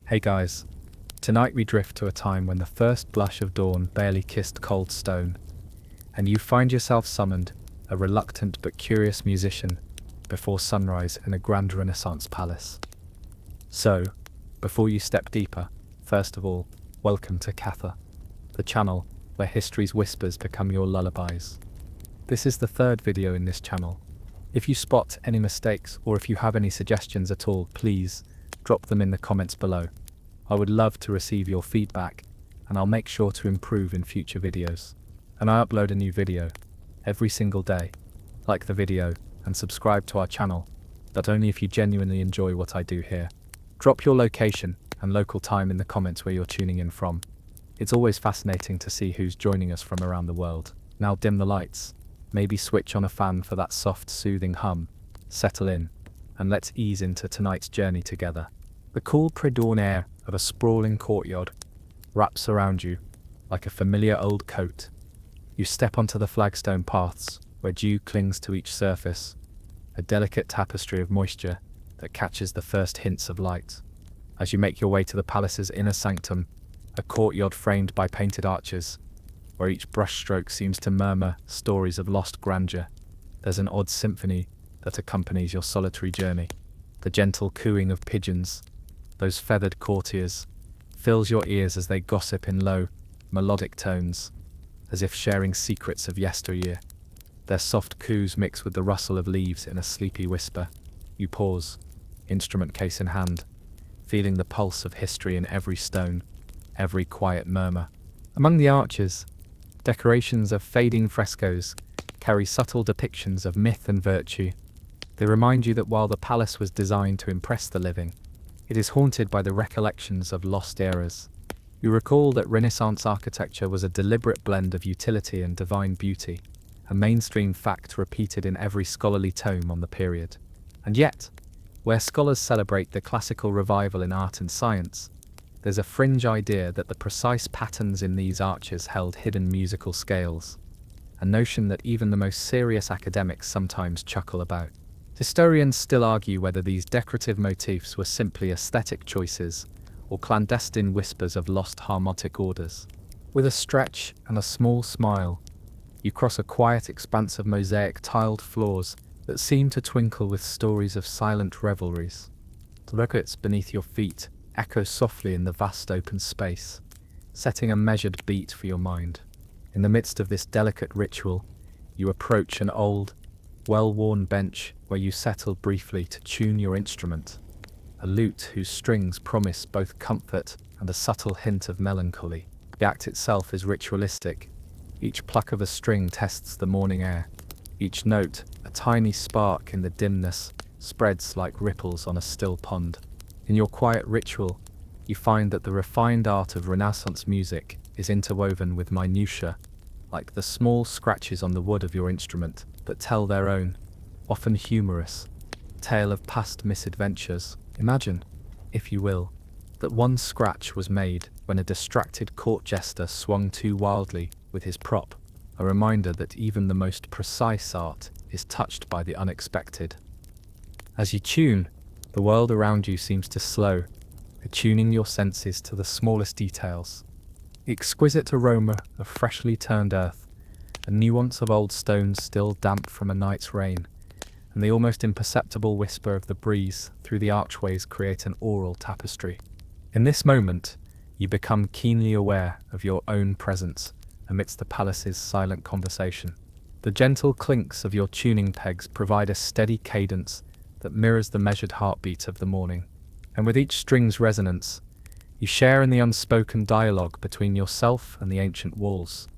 Hey guys, tonight we drift to a time when the first blush of dawn barely kissed cold stone, and you find yourself summoned, a reluctant but curious musician, before sunrise in a grand Renaissance palace. So, before you step deeper, first of all, welcome to Katha, the channel where history's whispers become your lullabies. This is the third video in this channel. If you spot any mistakes or if you have any suggestions at all, please drop them in the comments below. I would love to receive your feedback, and I'll make sure to improve in future videos. And I upload a new video every single day. Like the video and subscribe to our channel, but only if you genuinely enjoy what I do here. Drop your location and local time in the comments where you're tuning in from. It's always fascinating to see who's joining us from around the world. Now dim the lights, maybe switch on a fan for that soft, soothing hum. Settle in, and let's ease into tonight's journey together. The cool pre-dawn air of a sprawling courtyard wraps around you like a familiar old coat. You step onto the flagstone paths where dew clings to each surface, a delicate tapestry of moisture that catches the first hints of light. As you make your way to the palace's inner sanctum, a courtyard framed by painted arches, where each brushstroke seems to murmur stories of lost grandeur, there's an odd symphony that accompanies your solitary journey. The gentle cooing of pigeons, those feathered courtiers, fills your ears as they gossip in low, melodic tones, as if sharing secrets of yesteryear. Their soft coos mix with the rustle of leaves in a sleepy whisper. You pause, instrument case in hand, feeling the pulse of history in every stone, every quiet murmur. Among the arches, decorations of fading frescoes carry subtle depictions of myth and virtue. They remind you that while the palace was designed to impress the living, it is haunted by the recollections of lost eras. You recall that Renaissance architecture was a deliberate blend of utility and divine beauty, a mainstream fact repeated in every scholarly tome on the period. And yet, where scholars celebrate the classical revival in art and science, there's a fringe idea that the precise patterns in these arches held hidden musical scales, a notion that even the most serious academics sometimes chuckle about. Historians still argue whether these decorative motifs were simply aesthetic choices or clandestine whispers of lost harmonic orders. With a stretch and a small smile, you cross a quiet expanse of mosaic tiled floors that seem to twinkle with stories of silent revelries. The records beneath your feet echo softly in the vast open space, setting a measured beat for your mind. In the midst of this delicate ritual, you approach an old, well-worn bench where you settle briefly to tune your instrument, a lute whose strings promise both comfort and a subtle hint of melancholy. The act itself is ritualistic. Each pluck of a string tests the morning air. Each note, a tiny spark in the dimness, spreads like ripples on a still pond. In your quiet ritual, you find that the refined art of Renaissance music is interwoven with minutiae, like the small scratches on the wood of your instrument that tell their own, often humorous, tale of past misadventures. Imagine, if you will, that one scratch was made when a distracted court jester swung too wildly with his prop, a reminder that even the most precise art is touched by the unexpected. As you tune, the world around you seems to slow, attuning your senses to the smallest details. The exquisite aroma of freshly turned earth, a nuance of old stones still damp from a night's rain, and the almost imperceptible whisper of the breeze through the archways create an aural tapestry. In this moment, you become keenly aware of your own presence amidst the palace's silent conversation. The gentle clinks of your tuning pegs provide a steady cadence that mirrors the measured heartbeat of the morning. And with each string's resonance, you share in the unspoken dialogue between yourself and the ancient walls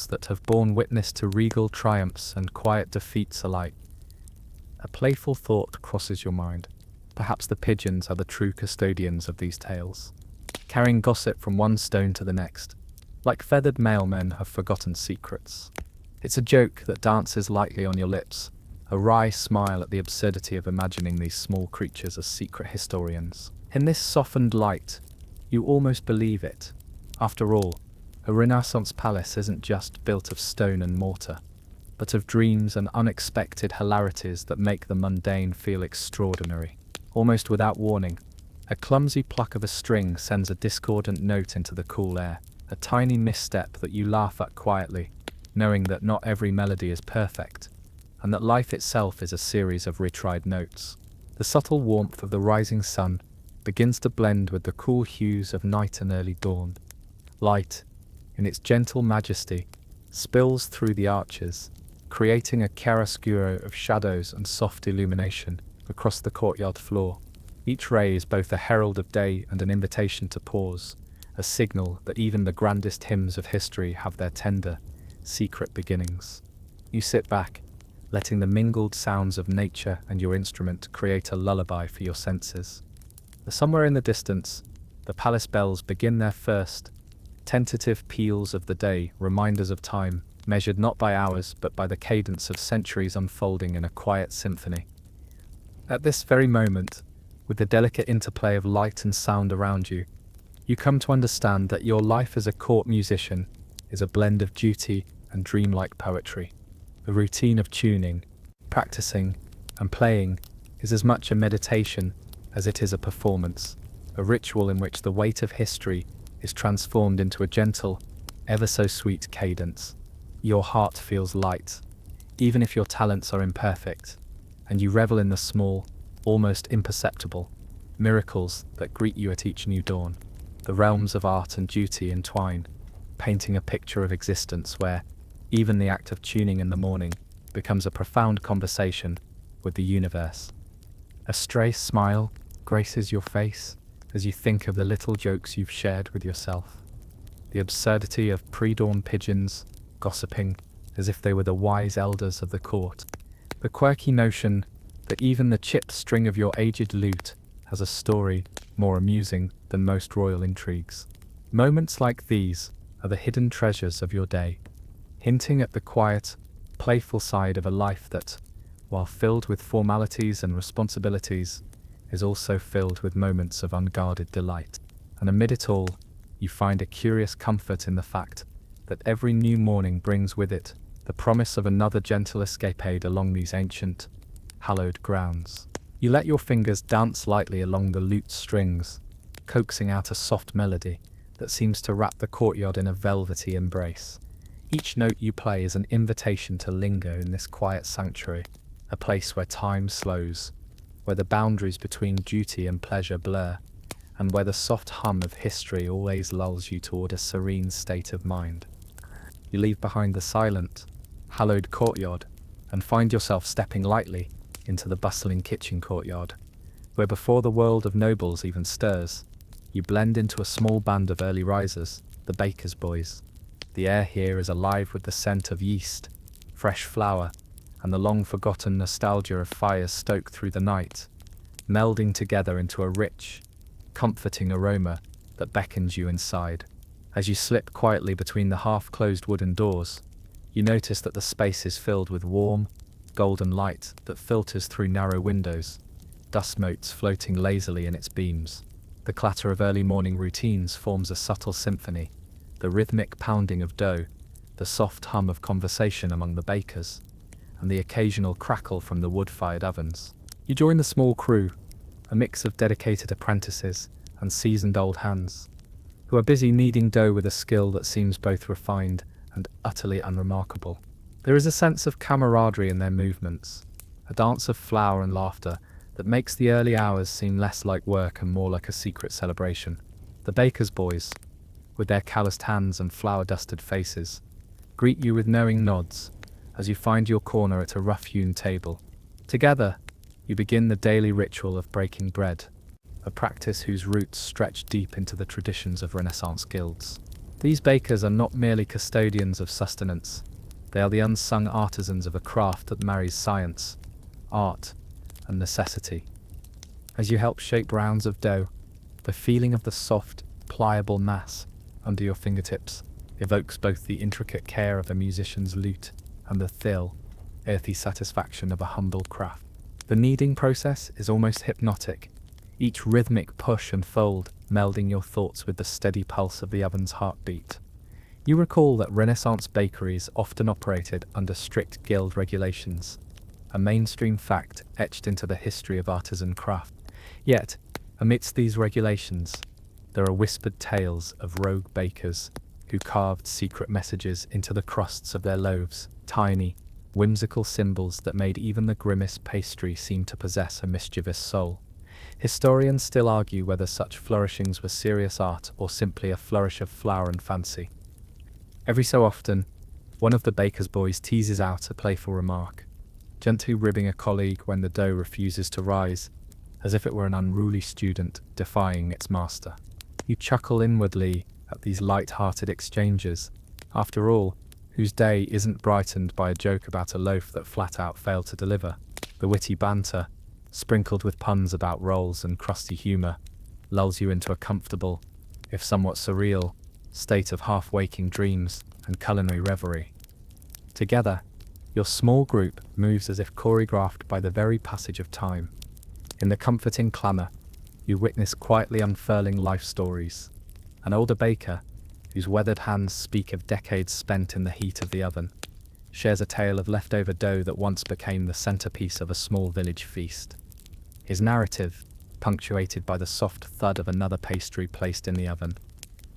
that have borne witness to regal triumphs and quiet defeats alike. A playful thought crosses your mind. Perhaps the pigeons are the true custodians of these tales, carrying gossip from one stone to the next, like feathered mailmen have forgotten secrets. It's a joke that dances lightly on your lips, a wry smile at the absurdity of imagining these small creatures as secret historians. In this softened light, you almost believe it. After all, a Renaissance palace isn't just built of stone and mortar, but of dreams and unexpected hilarities that make the mundane feel extraordinary. Almost without warning, A clumsy pluck of a string sends a discordant note into the cool air, a tiny misstep that you laugh at quietly, knowing that not every melody is perfect, and that life itself is a series of retried notes. The subtle warmth of the rising sun begins to blend with the cool hues of night and early dawn. Light, in its gentle majesty, spills through the arches, creating a chiaroscuro of shadows and soft illumination across the courtyard floor. Each ray is both a herald of day and an invitation to pause, a signal that even the grandest hymns of history have their tender, secret beginnings. You sit back, letting the mingled sounds of nature and your instrument create a lullaby for your senses. Somewhere in the distance, the palace bells begin their first, tentative peals of the day, reminders of time, measured not by hours but by the cadence of centuries unfolding in a quiet symphony. At this very moment, with the delicate interplay of light and sound around you, you come to understand that your life as a court musician is a blend of duty and dreamlike poetry. The routine of tuning, practicing, and playing is as much a meditation as it is a performance, a ritual in which the weight of history is transformed into a gentle, ever so sweet cadence. Your heart feels light, even if your talents are imperfect, and you revel in the small, almost imperceptible, miracles that greet you at each new dawn. The realms of art and duty entwine, painting a picture of existence where even the act of tuning in the morning becomes a profound conversation with the universe. A stray smile graces your face as you think of the little jokes you've shared with yourself. The absurdity of pre-dawn pigeons gossiping as if they were the wise elders of the court. The quirky notion that even the chipped string of your aged lute has a story more amusing than most royal intrigues. Moments like these are the hidden treasures of your day, hinting at the quiet, playful side of a life that, while filled with formalities and responsibilities, is also filled with moments of unguarded delight. And amid it all, you find a curious comfort in the fact that every new morning brings with it the promise of another gentle escapade along these ancient, hallowed grounds. You let your fingers dance lightly along the lute's strings, coaxing out a soft melody that seems to wrap the courtyard in a velvety embrace. Each note you play is an invitation to linger in this quiet sanctuary, a place where time slows, where the boundaries between duty and pleasure blur, and where the soft hum of history always lulls you toward a serene state of mind. You leave behind the silent, hallowed courtyard and find yourself stepping lightly into the bustling kitchen courtyard, where before the world of nobles even stirs, you blend into a small band of early risers, the baker's boys. The air here is alive with the scent of yeast, fresh flour, and the long-forgotten nostalgia of fires stoked through the night, melding together into a rich, comforting aroma that beckons you inside. As you slip quietly between the half-closed wooden doors, you notice that the space is filled with warm, golden light that filters through narrow windows, dust motes floating lazily in its beams. The clatter of early morning routines forms a subtle symphony, the rhythmic pounding of dough, the soft hum of conversation among the bakers, and the occasional crackle from the wood-fired ovens. You join the small crew, a mix of dedicated apprentices and seasoned old hands, who are busy kneading dough with a skill that seems both refined and utterly unremarkable. There is a sense of camaraderie in their movements, a dance of flour and laughter that makes the early hours seem less like work and more like a secret celebration. The baker's boys, with their calloused hands and flour-dusted faces, greet you with knowing nods as you find your corner at a rough-hewn table. Together, you begin the daily ritual of breaking bread, a practice whose roots stretch deep into the traditions of Renaissance guilds. These bakers are not merely custodians of sustenance, they are the unsung artisans of a craft that marries science, art, and necessity. As you help shape rounds of dough, the feeling of the soft, pliable mass under your fingertips evokes both the intricate care of a musician's lute and the still, earthy satisfaction of a humble craft. The kneading process is almost hypnotic, each rhythmic push and fold melding your thoughts with the steady pulse of the oven's heartbeat. You recall that Renaissance bakeries often operated under strict guild regulations, a mainstream fact etched into the history of artisan craft. Yet, Amidst these regulations, there are whispered tales of rogue bakers who carved secret messages into the crusts of their loaves, tiny, whimsical symbols that made even the grimmest pastry seem to possess a mischievous soul. Historians still argue whether such flourishings were serious art or simply a flourish of flower and fancy. Every so often, one of the baker's boys teases out a playful remark, gently ribbing a colleague when the dough refuses to rise, as if it were an unruly student defying its master. You chuckle inwardly at these light-hearted exchanges. After all, whose day isn't brightened by a joke about a loaf that flat-out failed to deliver? The witty banter, sprinkled with puns about rolls and crusty humour, lulls you into a comfortable, if somewhat surreal, state of half-waking dreams and culinary reverie. Together, your small group moves as if choreographed by the very passage of time. In the comforting clamour, you witness quietly unfurling life stories. An older baker, whose weathered hands speak of decades spent in the heat of the oven, shares a tale of leftover dough that once became the centerpiece of a small village feast. His narrative, punctuated by the soft thud of another pastry placed in the oven,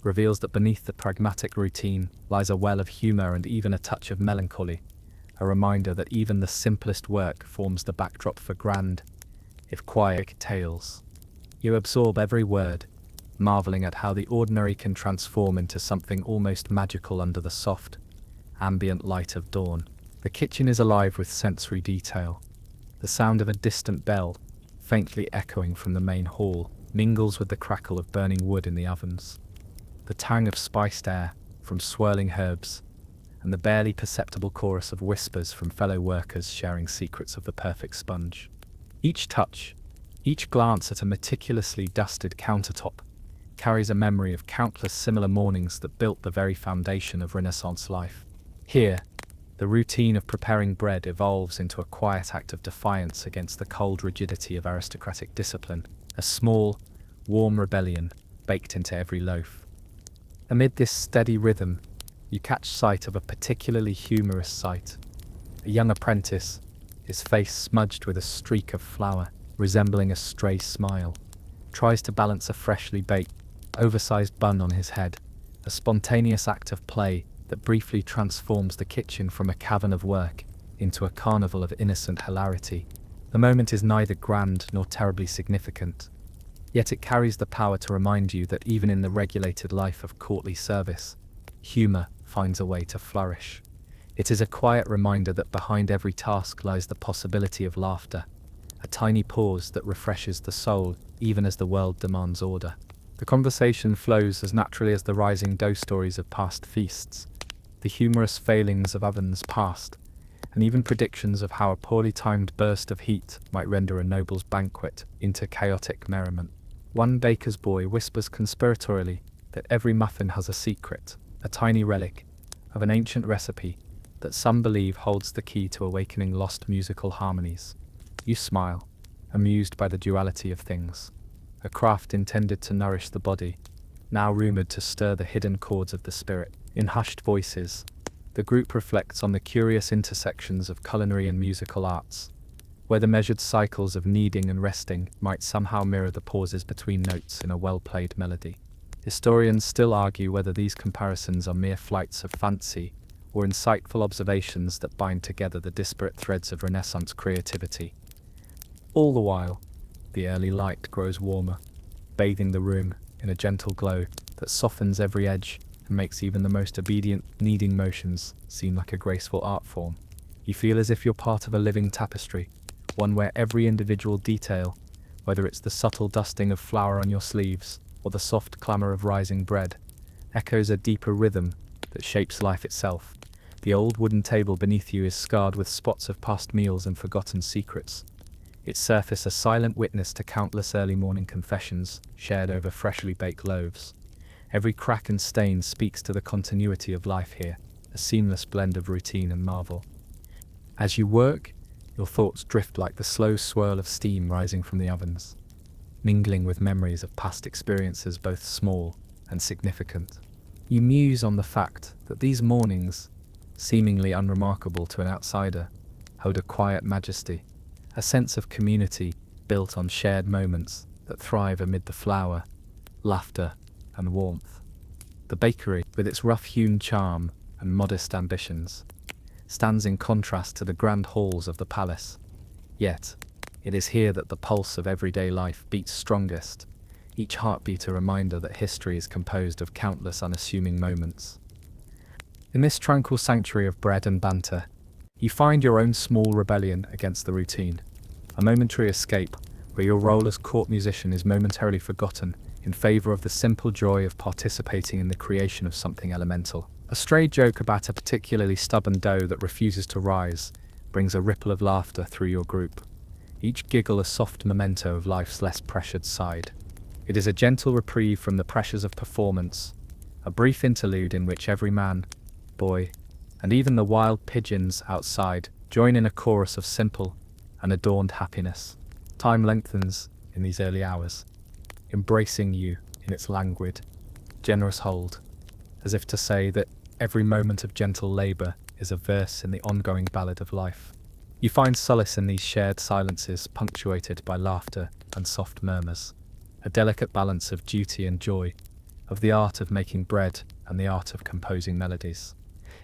reveals that beneath the pragmatic routine lies a well of humor and even a touch of melancholy, a reminder that even the simplest work forms the backdrop for grand, if quiet, tales. You absorb every word, marveling at how the ordinary can transform into something almost magical under the soft, ambient light of dawn. The kitchen is alive with sensory detail. The sound of a distant bell, faintly echoing from the main hall, mingles with the crackle of burning wood in the ovens. The tang of spiced air from swirling herbs, and the barely perceptible chorus of whispers from fellow workers sharing secrets of the perfect sponge. Each touch, each glance at a meticulously dusted countertop, carries a memory of countless similar mornings that built the very foundation of Renaissance life. Here, the routine of preparing bread evolves into a quiet act of defiance against the cold rigidity of aristocratic discipline, a small, warm rebellion baked into every loaf. Amid this steady rhythm, you catch sight of a particularly humorous sight. A young apprentice, his face smudged with a streak of flour, resembling a stray smile, tries to balance a freshly baked, oversized bun on his head, a spontaneous act of play that briefly transforms the kitchen from a cavern of work into a carnival of innocent hilarity. The moment is neither grand nor terribly significant, yet it carries the power to remind you that even in the regulated life of courtly service, humor finds a way to flourish. It is a quiet reminder that behind every task lies the possibility of laughter, a tiny pause that refreshes the soul even as the world demands order. The conversation flows as naturally as the rising dough stories of past feasts, the humorous failings of ovens past, and even predictions of how a poorly timed burst of heat might render a noble's banquet into chaotic merriment. One baker's boy whispers conspiratorially that every muffin has a secret, a tiny relic of an ancient recipe that some believe holds the key to awakening lost musical harmonies. You smile, amused by the duality of things. A craft intended to nourish the body, now rumored to stir the hidden chords of the spirit. In hushed voices, the group reflects on the curious intersections of culinary and musical arts, where the measured cycles of kneading and resting might somehow mirror the pauses between notes in a well-played melody. Historians still argue whether these comparisons are mere flights of fancy or insightful observations that bind together the disparate threads of Renaissance creativity. All the while, the early light grows warmer, bathing the room in a gentle glow that softens every edge and makes even the most obedient kneading motions seem like a graceful art form. You feel as if you're part of a living tapestry, one where every individual detail, whether it's the subtle dusting of flour on your sleeves or the soft clamor of rising bread, echoes a deeper rhythm that shapes life itself. The old wooden table beneath you is scarred with spots of past meals and forgotten secrets, its surface a silent witness to countless early morning confessions shared over freshly baked loaves. Every crack and stain speaks to the continuity of life here, a seamless blend of routine and marvel. As you work, your thoughts drift like the slow swirl of steam rising from the ovens, mingling with memories of past experiences both small and significant. You muse on the fact that these mornings, seemingly unremarkable to an outsider, hold a quiet majesty, a sense of community built on shared moments that thrive amid the flower, laughter, and warmth. The bakery, with its rough-hewn charm and modest ambitions, stands in contrast to the grand halls of the palace. Yet, it is here that the pulse of everyday life beats strongest, each heartbeat a reminder that history is composed of countless unassuming moments. In this tranquil sanctuary of bread and banter, you find your own small rebellion against the routine, a momentary escape where your role as court musician is momentarily forgotten in favor of the simple joy of participating in the creation of something elemental. A stray joke about a particularly stubborn doe that refuses to rise brings a ripple of laughter through your group, each giggle a soft memento of life's less pressured side. It is a gentle reprieve from the pressures of performance, a brief interlude in which every man, boy, and even the wild pigeons outside join in a chorus of simple and adorned happiness. Time lengthens in these early hours, embracing you in its languid, generous hold, as if to say that every moment of gentle labour is a verse in the ongoing ballad of life. You find solace in these shared silences punctuated by laughter and soft murmurs, a delicate balance of duty and joy, of the art of making bread and the art of composing melodies.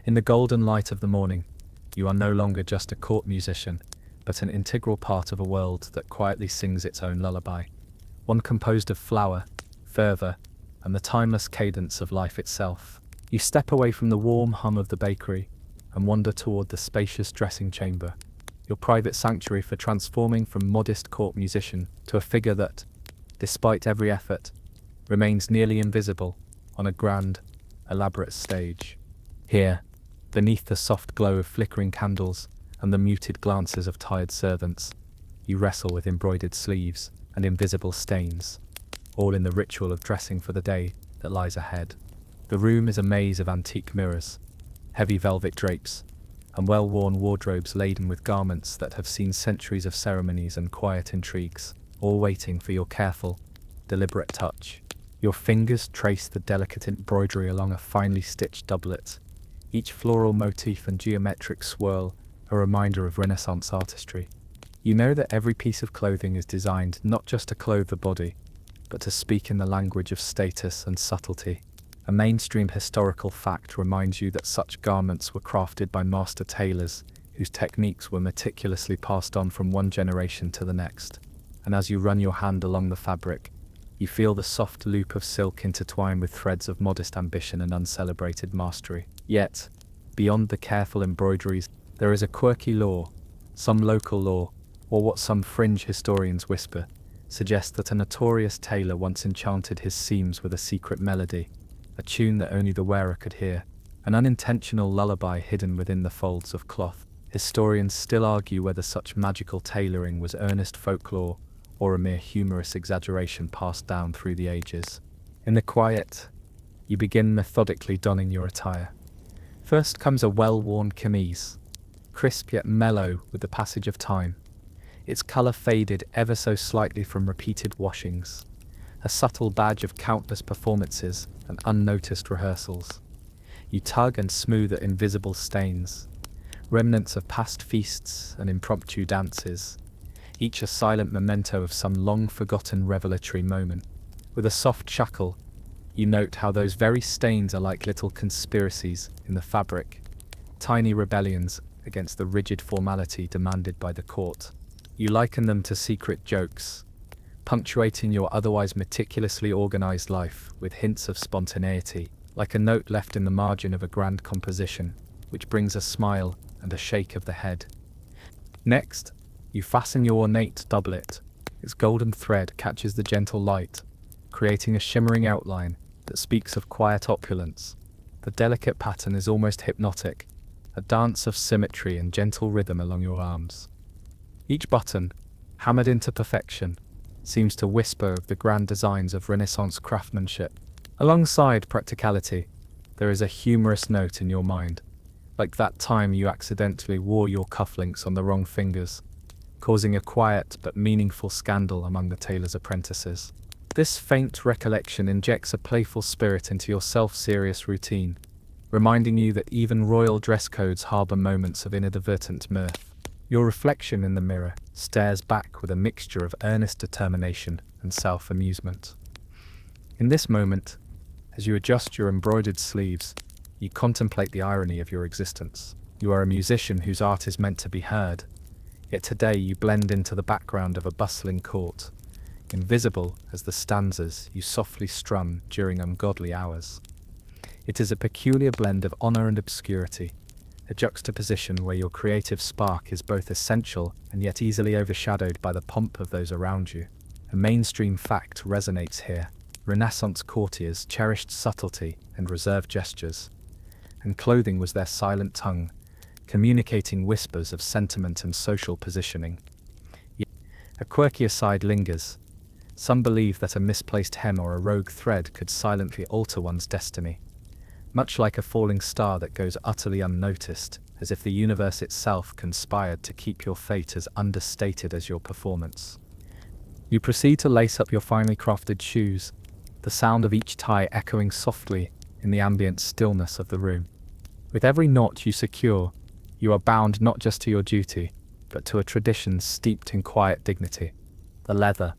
In the golden light of the morning, you are no longer just a court musician, but an integral part of a world that quietly sings its own lullaby, one composed of flower, fervour, and the timeless cadence of life itself. You step away from the warm hum of the bakery and wander toward the spacious dressing chamber, your private sanctuary for transforming from modest court musician to a figure that, despite every effort, remains nearly invisible on a grand, elaborate stage. Here, beneath the soft glow of flickering candles and the muted glances of tired servants, you wrestle with embroidered sleeves and invisible stains, all in the ritual of dressing for the day that lies ahead. The room is a maze of antique mirrors, heavy velvet drapes, and well-worn wardrobes laden with garments that have seen centuries of ceremonies and quiet intrigues, all waiting for your careful, deliberate touch. Your fingers trace the delicate embroidery along a finely stitched doublet, each floral motif and geometric swirl a reminder of Renaissance artistry. You know that every piece of clothing is designed not just to clothe the body, but to speak in the language of status and subtlety. A mainstream historical fact reminds you that such garments were crafted by master tailors whose techniques were meticulously passed on from one generation to the next. And as you run your hand along the fabric, you feel the soft loop of silk intertwine with threads of modest ambition and uncelebrated mastery. Yet, beyond the careful embroideries, there is a quirky law, some local law, or what some fringe historians whisper, suggests that a notorious tailor once enchanted his seams with a secret melody, a tune that only the wearer could hear, an unintentional lullaby hidden within the folds of cloth. Historians still argue whether such magical tailoring was earnest folklore or a mere humorous exaggeration passed down through the ages. In the quiet, you begin methodically donning your attire. First comes a well-worn chemise, crisp yet mellow with the passage of time, its colour faded ever so slightly from repeated washings, a subtle badge of countless performances and unnoticed rehearsals. You tug and smooth at invisible stains, remnants of past feasts and impromptu dances, each a silent memento of some long-forgotten revelatory moment. With a soft chuckle, you note how those very stains are like little conspiracies in the fabric, tiny rebellions against the rigid formality demanded by the court. You liken them to secret jokes, punctuating your otherwise meticulously organized life with hints of spontaneity, like a note left in the margin of a grand composition, which brings a smile and a shake of the head. Next, you fasten your ornate doublet. Its golden thread catches the gentle light, creating a shimmering outline that speaks of quiet opulence. The delicate pattern is almost hypnotic, a dance of symmetry and gentle rhythm along your arms. Each button, hammered into perfection, seems to whisper of the grand designs of Renaissance craftsmanship. Alongside practicality, there is a humorous note in your mind, like that time you accidentally wore your cufflinks on the wrong fingers, causing a quiet but meaningful scandal among the tailor's apprentices. This faint recollection injects a playful spirit into your self-serious routine, reminding you that even royal dress codes harbour moments of inadvertent mirth. Your reflection in the mirror stares back with a mixture of earnest determination and self-amusement. In this moment, as you adjust your embroidered sleeves, you contemplate the irony of your existence. You are a musician whose art is meant to be heard, yet today you blend into the background of a bustling court, invisible as the stanzas you softly strum during ungodly hours. It is a peculiar blend of honor and obscurity, a juxtaposition where your creative spark is both essential and yet easily overshadowed by the pomp of those around you. A mainstream fact resonates here. Renaissance courtiers cherished subtlety and reserved gestures, and clothing was their silent tongue, communicating whispers of sentiment and social positioning. Yet, a quirky aside lingers. Some believe that a misplaced hem or a rogue thread could silently alter one's destiny, much like a falling star that goes utterly unnoticed, as if the universe itself conspired to keep your fate as understated as your performance. You proceed to lace up your finely crafted shoes, the sound of each tie echoing softly in the ambient stillness of the room. With every knot you secure, you are bound not just to your duty, but to a tradition steeped in quiet dignity. The leather,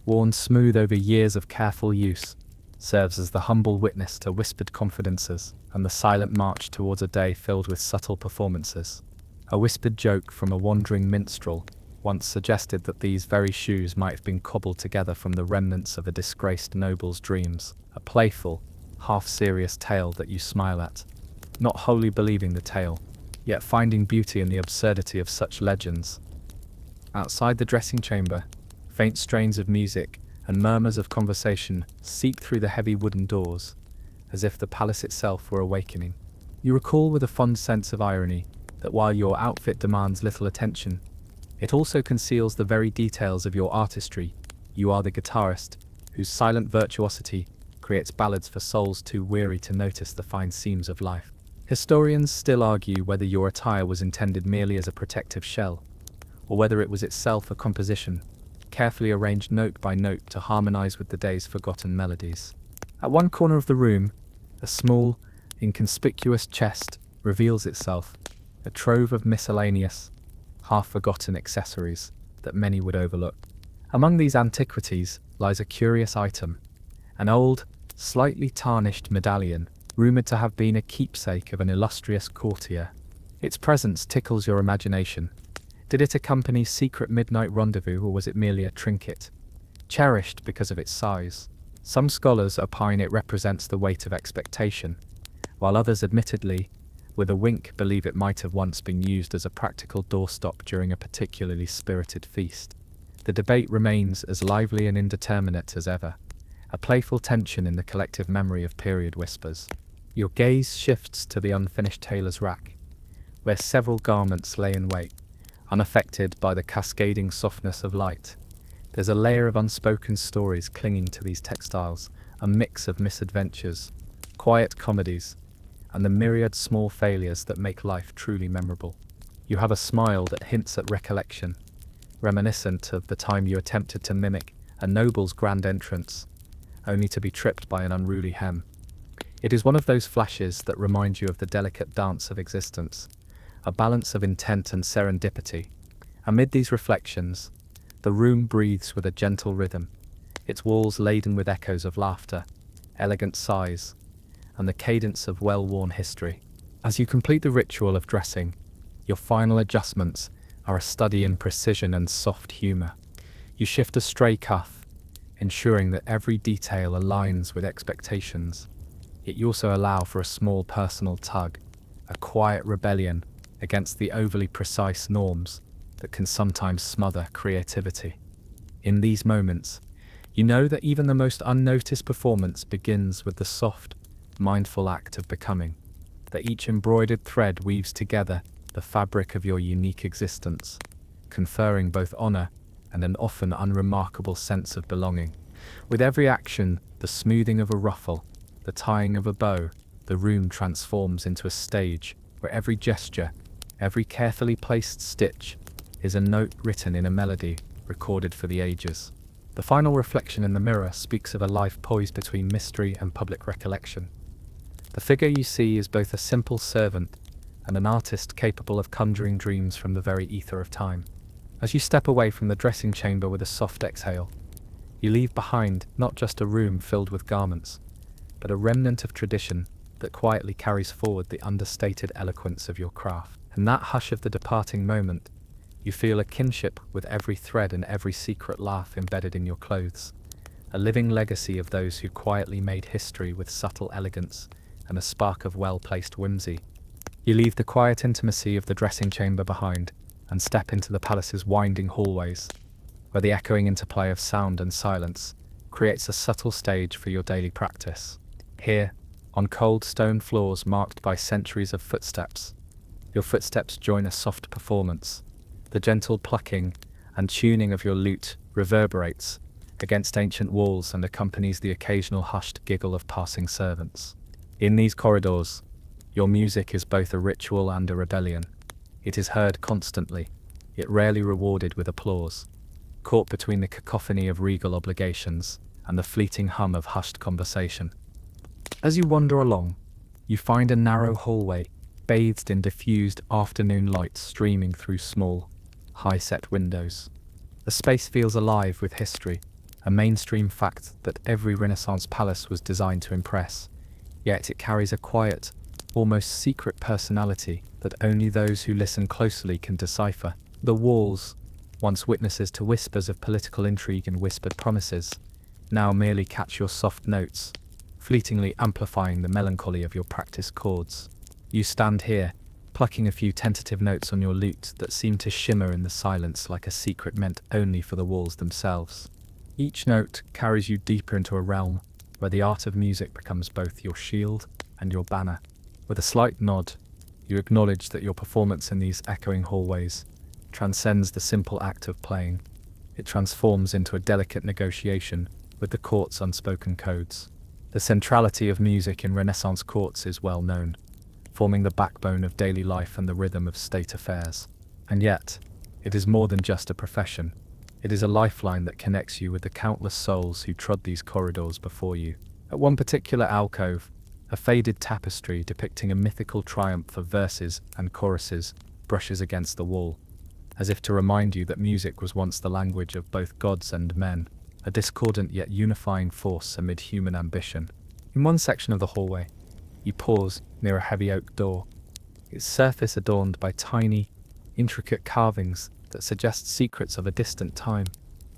worn smooth over years of careful use, serves as the humble witness to whispered confidences and the silent march towards a day filled with subtle performances. A whispered joke from a wandering minstrel once suggested that these very shoes might have been cobbled together from the remnants of a disgraced noble's dreams, a playful, half-serious tale that you smile at, not wholly believing the tale, yet finding beauty in the absurdity of such legends. Outside the dressing chamber, faint strains of music and murmurs of conversation seep through the heavy wooden doors, as if the palace itself were awakening. You recall with a fond sense of irony that while your outfit demands little attention, it also conceals the very details of your artistry. You are the guitarist, whose silent virtuosity creates ballads for souls too weary to notice the fine seams of life. Historians still argue whether your attire was intended merely as a protective shell, or whether it was itself a composition, carefully arranged note by note to harmonize with the day's forgotten melodies. At one corner of the room, a small, inconspicuous chest reveals itself, a trove of miscellaneous, half-forgotten accessories that many would overlook. Among these antiquities lies a curious item, an old, slightly tarnished medallion, rumoured to have been a keepsake of an illustrious courtier. Its presence tickles your imagination. Did it accompany secret midnight rendezvous, or was it merely a trinket, cherished because of its size? Some scholars opine it represents the weight of expectation, while others admittedly, with a wink, believe it might have once been used as a practical doorstop during a particularly spirited feast. The debate remains as lively and indeterminate as ever, a playful tension in the collective memory of period whispers. Your gaze shifts to the unfinished tailor's rack, where several garments lay in wait, unaffected by the cascading softness of light. There's a layer of unspoken stories clinging to these textiles, a mix of misadventures, quiet comedies, and the myriad small failures that make life truly memorable. You have a smile that hints at recollection, reminiscent of the time you attempted to mimic a noble's grand entrance, only to be tripped by an unruly hem. It is one of those flashes that remind you of the delicate dance of existence, a balance of intent and serendipity. Amid these reflections, the room breathes with a gentle rhythm, its walls laden with echoes of laughter, elegant sighs, and the cadence of well-worn history. As you complete the ritual of dressing, your final adjustments are a study in precision and soft humor. You shift a stray cuff, ensuring that every detail aligns with expectations. Yet you also allow for a small personal tug, a quiet rebellion against the overly precise norms that can sometimes smother creativity. In these moments, you know that even the most unnoticed performance begins with the soft, mindful act of becoming, that each embroidered thread weaves together the fabric of your unique existence, conferring both honor and an often unremarkable sense of belonging. With every action, the smoothing of a ruffle, the tying of a bow, the room transforms into a stage where every gesture, every carefully placed stitch, is a note written in a melody recorded for the ages. The final reflection in the mirror speaks of a life poised between mystery and public recollection. The figure you see is both a simple servant and an artist capable of conjuring dreams from the very ether of time. As you step away from the dressing chamber with a soft exhale, You leave behind not just a room filled with garments, but a remnant of tradition that quietly carries forward the understated eloquence of your craft. In that hush of the departing moment, you feel a kinship with every thread and every secret laugh embedded in your clothes, a living legacy of those who quietly made history with subtle elegance and a spark of well-placed whimsy. You leave the quiet intimacy of the dressing chamber behind and step into the palace's winding hallways, where the echoing interplay of sound and silence creates a subtle stage for your daily practice. Here, on cold stone floors marked by centuries of footsteps, your footsteps join a soft performance. The gentle plucking and tuning of your lute reverberates against ancient walls and accompanies the occasional hushed giggle of passing servants. In these corridors, your music is both a ritual and a rebellion. It is heard constantly, yet rarely rewarded with applause, caught between the cacophony of regal obligations and the fleeting hum of hushed conversation. As you wander along, you find a narrow hallway bathed in diffused afternoon light streaming through small, high-set windows. The space feels alive with history, a mainstream fact that every Renaissance palace was designed to impress, yet it carries a quiet, almost secret personality that only those who listen closely can decipher. The walls, once witnesses to whispers of political intrigue and whispered promises, now merely catch your soft notes, fleetingly amplifying the melancholy of your practiced chords. You stand here, plucking a few tentative notes on your lute that seem to shimmer in the silence like a secret meant only for the walls themselves. Each note carries you deeper into a realm where the art of music becomes both your shield and your banner. With a slight nod, you acknowledge that your performance in these echoing hallways transcends the simple act of playing. It transforms into a delicate negotiation with the court's unspoken codes. The centrality of music in Renaissance courts is well known, forming the backbone of daily life and the rhythm of state affairs. And yet, it is more than just a profession. It is a lifeline that connects you with the countless souls who trod these corridors before you. At one particular alcove, a faded tapestry depicting a mythical triumph of verses and choruses brushes against the wall, as if to remind you that music was once the language of both gods and men, a discordant yet unifying force amid human ambition. In one section of the hallway, you pause near a heavy oak door, its surface adorned by tiny, intricate carvings that suggest secrets of a distant time,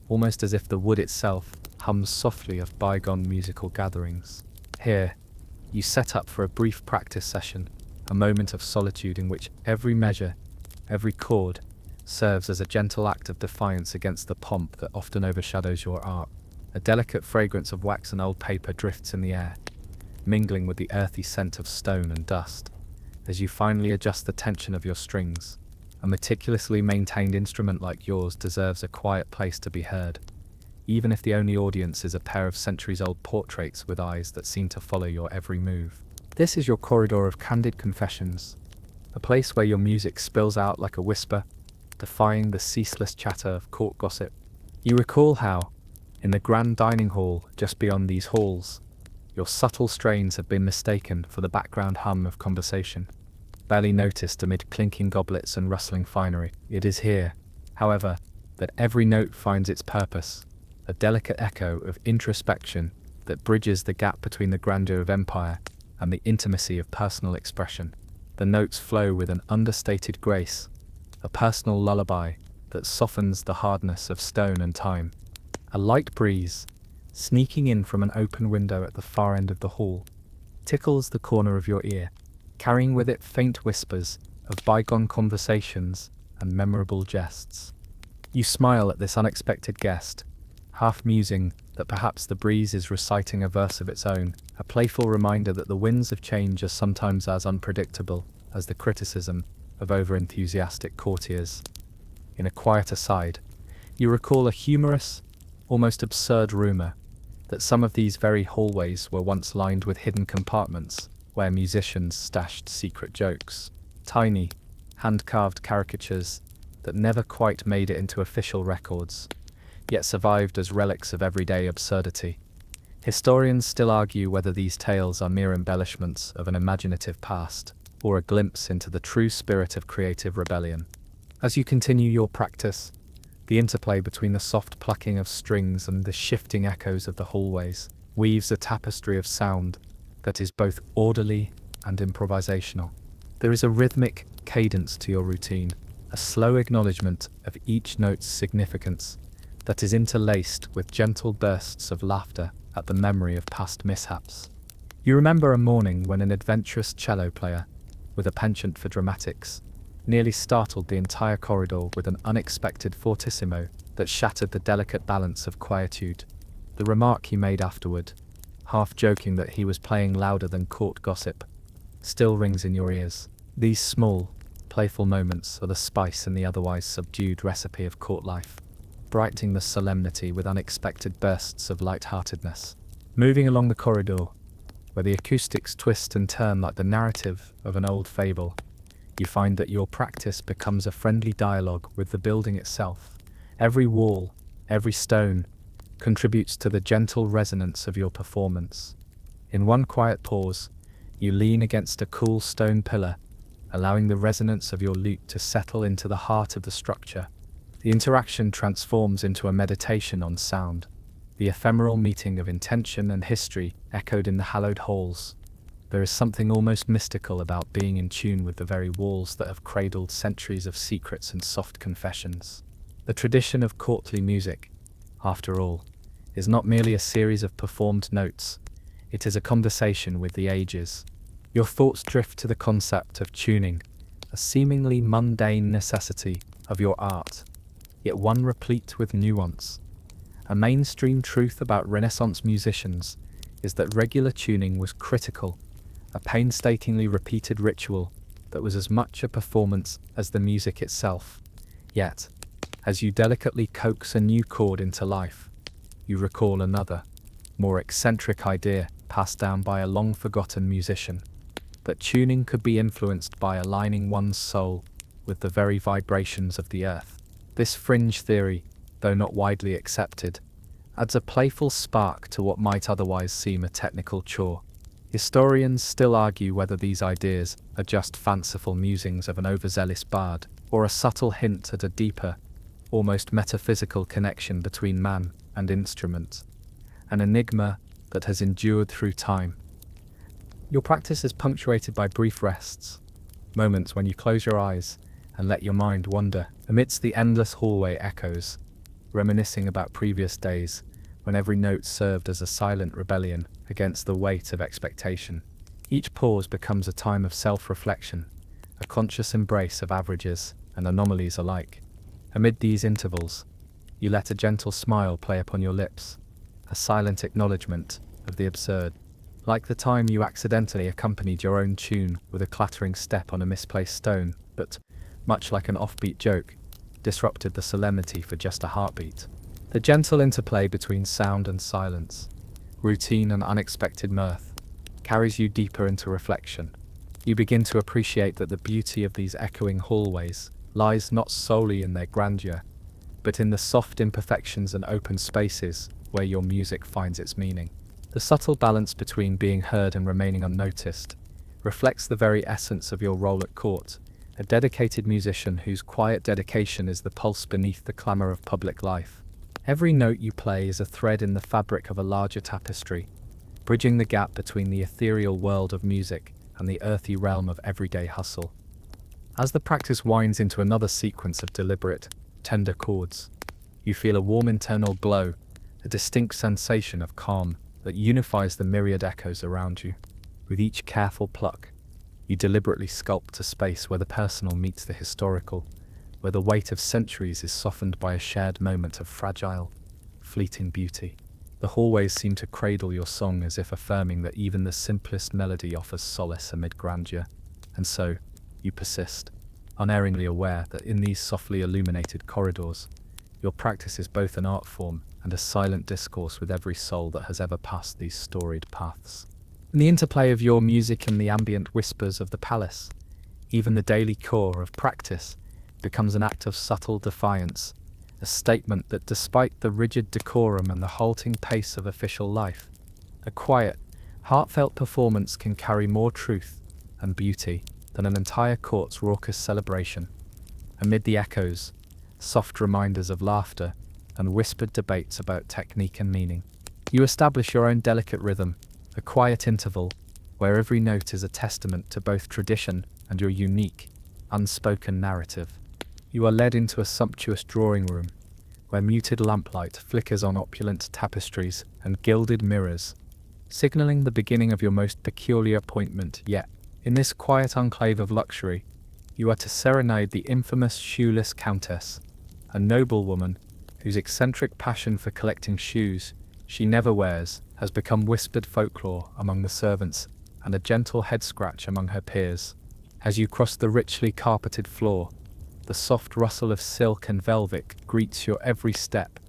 almost as if the wood itself hums softly of bygone musical gatherings. Here, you set up for a brief practice session, a moment of solitude in which every measure, every chord, serves as a gentle act of defiance against the pomp that often overshadows your art. A delicate fragrance of wax and old paper drifts in the air, mingling with the earthy scent of stone and dust. As you finally adjust the tension of your strings, a meticulously maintained instrument like yours deserves a quiet place to be heard, even if the only audience is a pair of centuries-old portraits with eyes that seem to follow your every move. This is your corridor of candid confessions, a place where your music spills out like a whisper, defying the ceaseless chatter of court gossip. You recall how, in the grand dining hall just beyond these halls, your subtle strains have been mistaken for the background hum of conversation, barely noticed amid clinking goblets and rustling finery. It is here, however, that every note finds its purpose, a delicate echo of introspection that bridges the gap between the grandeur of empire and the intimacy of personal expression. The notes flow with an understated grace, a personal lullaby that softens the hardness of stone and time. A light breeze, sneaking in from an open window at the far end of the hall, tickles the corner of your ear, carrying with it faint whispers of bygone conversations and memorable jests. You smile at this unexpected guest, half musing that perhaps the breeze is reciting a verse of its own, a playful reminder that the winds of change are sometimes as unpredictable as the criticism of over-enthusiastic courtiers. In a quiet aside, you recall a humorous, almost absurd rumor that some of these very hallways were once lined with hidden compartments where musicians stashed secret jokes, tiny, hand-carved caricatures that never quite made it into official records, yet survived as relics of everyday absurdity. Historians still argue whether these tales are mere embellishments of an imaginative past, or a glimpse into the true spirit of creative rebellion. As you continue your practice, The interplay between the soft plucking of strings and the shifting echoes of the hallways weaves a tapestry of sound that is both orderly and improvisational. There is a rhythmic cadence to your routine, a slow acknowledgement of each note's significance that is interlaced with gentle bursts of laughter at the memory of past mishaps. You remember a morning when an adventurous cello player, with a penchant for dramatics, nearly startled the entire corridor with an unexpected fortissimo that shattered the delicate balance of quietude. The remark he made afterward, half joking that he was playing louder than court gossip, still rings in your ears. These small, playful moments are the spice in the otherwise subdued recipe of court life, brightening the solemnity with unexpected bursts of light-heartedness. Moving along the corridor, where the acoustics twist and turn like the narrative of an old fable, you find that your practice becomes a friendly dialogue with the building itself. Every wall, every stone, contributes to the gentle resonance of your performance. In one quiet pause, you lean against a cool stone pillar, allowing the resonance of your lute to settle into the heart of the structure. The interaction transforms into a meditation on sound, the ephemeral meeting of intention and history echoed in the hallowed halls. There is something almost mystical about being in tune with the very walls that have cradled centuries of secrets and soft confessions. The tradition of courtly music, after all, is not merely a series of performed notes, it is a conversation with the ages. Your thoughts drift to the concept of tuning, a seemingly mundane necessity of your art, yet one replete with nuance. A mainstream truth about Renaissance musicians is that regular tuning was critical, a painstakingly repeated ritual that was as much a performance as the music itself. Yet, as you delicately coax a new chord into life, you recall another, more eccentric idea passed down by a long-forgotten musician, that tuning could be influenced by aligning one's soul with the very vibrations of the earth. This fringe theory, though not widely accepted, adds a playful spark to what might otherwise seem a technical chore. Historians still argue whether these ideas are just fanciful musings of an overzealous bard, or a subtle hint at a deeper, almost metaphysical connection between man and instrument, an enigma that has endured through time. Your practice is punctuated by brief rests, moments when you close your eyes and let your mind wander amidst the endless hallway echoes, reminiscing about previous days when every note served as a silent rebellion against the weight of expectation. Each pause becomes a time of self-reflection, a conscious embrace of averages and anomalies alike. Amid these intervals, you let a gentle smile play upon your lips, a silent acknowledgement of the absurd, like the time you accidentally accompanied your own tune with a clattering step on a misplaced stone, but, much like an offbeat joke, disrupted the solemnity for just a heartbeat. The gentle interplay between sound and silence, routine and unexpected mirth, carries you deeper into reflection. You begin to appreciate that the beauty of these echoing hallways lies not solely in their grandeur, but in the soft imperfections and open spaces where your music finds its meaning. The subtle balance between being heard and remaining unnoticed reflects the very essence of your role at court, a dedicated musician whose quiet dedication is the pulse beneath the clamor of public life. Every note you play is a thread in the fabric of a larger tapestry, bridging the gap between the ethereal world of music and the earthy realm of everyday hustle. As the practice winds into another sequence of deliberate, tender chords, you feel a warm internal glow, a distinct sensation of calm that unifies the myriad echoes around you. With each careful pluck, you deliberately sculpt a space where the personal meets the historical, where the weight of centuries is softened by a shared moment of fragile, fleeting beauty. The hallways seem to cradle your song as if affirming that even the simplest melody offers solace amid grandeur, and so, you persist, unerringly aware that in these softly illuminated corridors, your practice is both an art form and a silent discourse with every soul that has ever passed these storied paths. In the interplay of your music and the ambient whispers of the palace, even the daily core of practice becomes an act of subtle defiance, a statement that despite the rigid decorum and the halting pace of official life, a quiet, heartfelt performance can carry more truth and beauty than an entire court's raucous celebration. Amid the echoes, soft reminders of laughter, and whispered debates about technique and meaning. You establish your own delicate rhythm, a quiet interval, where every note is a testament to both tradition and your unique, unspoken narrative. You are led into a sumptuous drawing room, where muted lamplight flickers on opulent tapestries and gilded mirrors, signaling the beginning of your most peculiar appointment yet. In this quiet enclave of luxury, you are to serenade the infamous shoeless countess, a noblewoman whose eccentric passion for collecting shoes she never wears has become whispered folklore among the servants and a gentle head scratch among her peers. As you cross the richly carpeted floor, the soft rustle of silk and velvet greets your every step,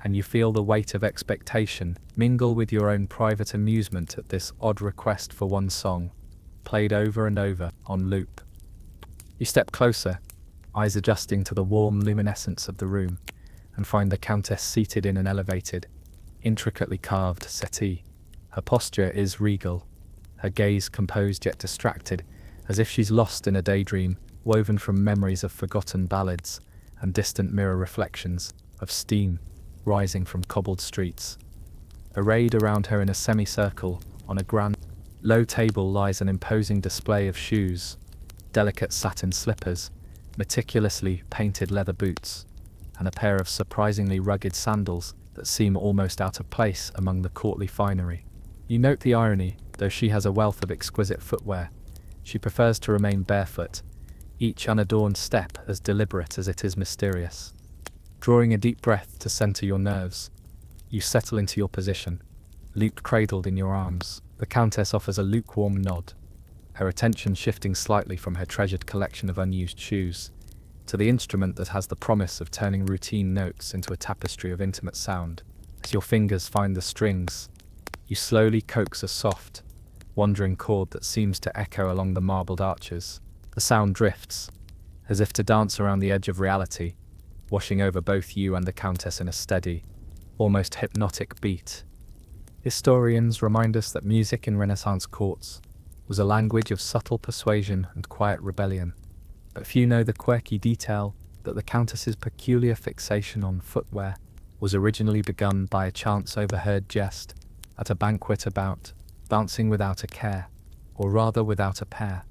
and you feel the weight of expectation mingle with your own private amusement at this odd request for one song, played over and over on loop. You step closer, eyes adjusting to the warm luminescence of the room, and find the Countess seated in an elevated, intricately carved settee. Her posture is regal, her gaze composed yet distracted, as if she's lost in a daydream woven from memories of forgotten ballads and distant mirror reflections of steam rising from cobbled streets. Arrayed around her in a semicircle on a grand, low table lies an imposing display of shoes, delicate satin slippers, meticulously painted leather boots, and a pair of surprisingly rugged sandals that seem almost out of place among the courtly finery. You note the irony, though she has a wealth of exquisite footwear. She prefers to remain barefoot, each unadorned step as deliberate as it is mysterious. Drawing a deep breath to center your nerves, you settle into your position, loop cradled in your arms. The Countess offers a lukewarm nod, her attention shifting slightly from her treasured collection of unused shoes to the instrument that has the promise of turning routine notes into a tapestry of intimate sound. As your fingers find the strings, you slowly coax a soft, wandering chord that seems to echo along the marbled arches. The sound drifts, as if to dance around the edge of reality, washing over both you and the Countess in a steady, almost hypnotic beat. Historians remind us that music in Renaissance courts was a language of subtle persuasion and quiet rebellion, but few know the quirky detail that the Countess's peculiar fixation on footwear was originally begun by a chance overheard jest at a banquet about bouncing without a care, or rather without a pair.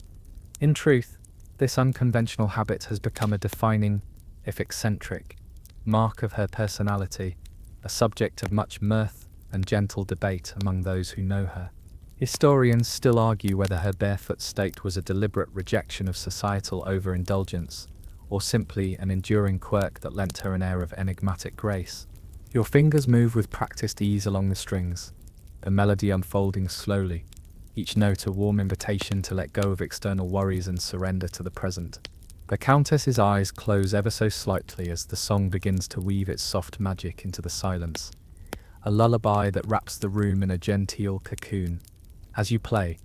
In truth, this unconventional habit has become a defining, if eccentric, mark of her personality, a subject of much mirth and gentle debate among those who know her. Historians still argue whether her barefoot state was a deliberate rejection of societal overindulgence, or simply an enduring quirk that lent her an air of enigmatic grace. Your fingers move with practiced ease along the strings, the melody unfolding slowly, each note a warm invitation to let go of external worries and surrender to the present. The Countess's eyes close ever so slightly as the song begins to weave its soft magic into the silence, a lullaby that wraps the room in a genteel cocoon. As you play,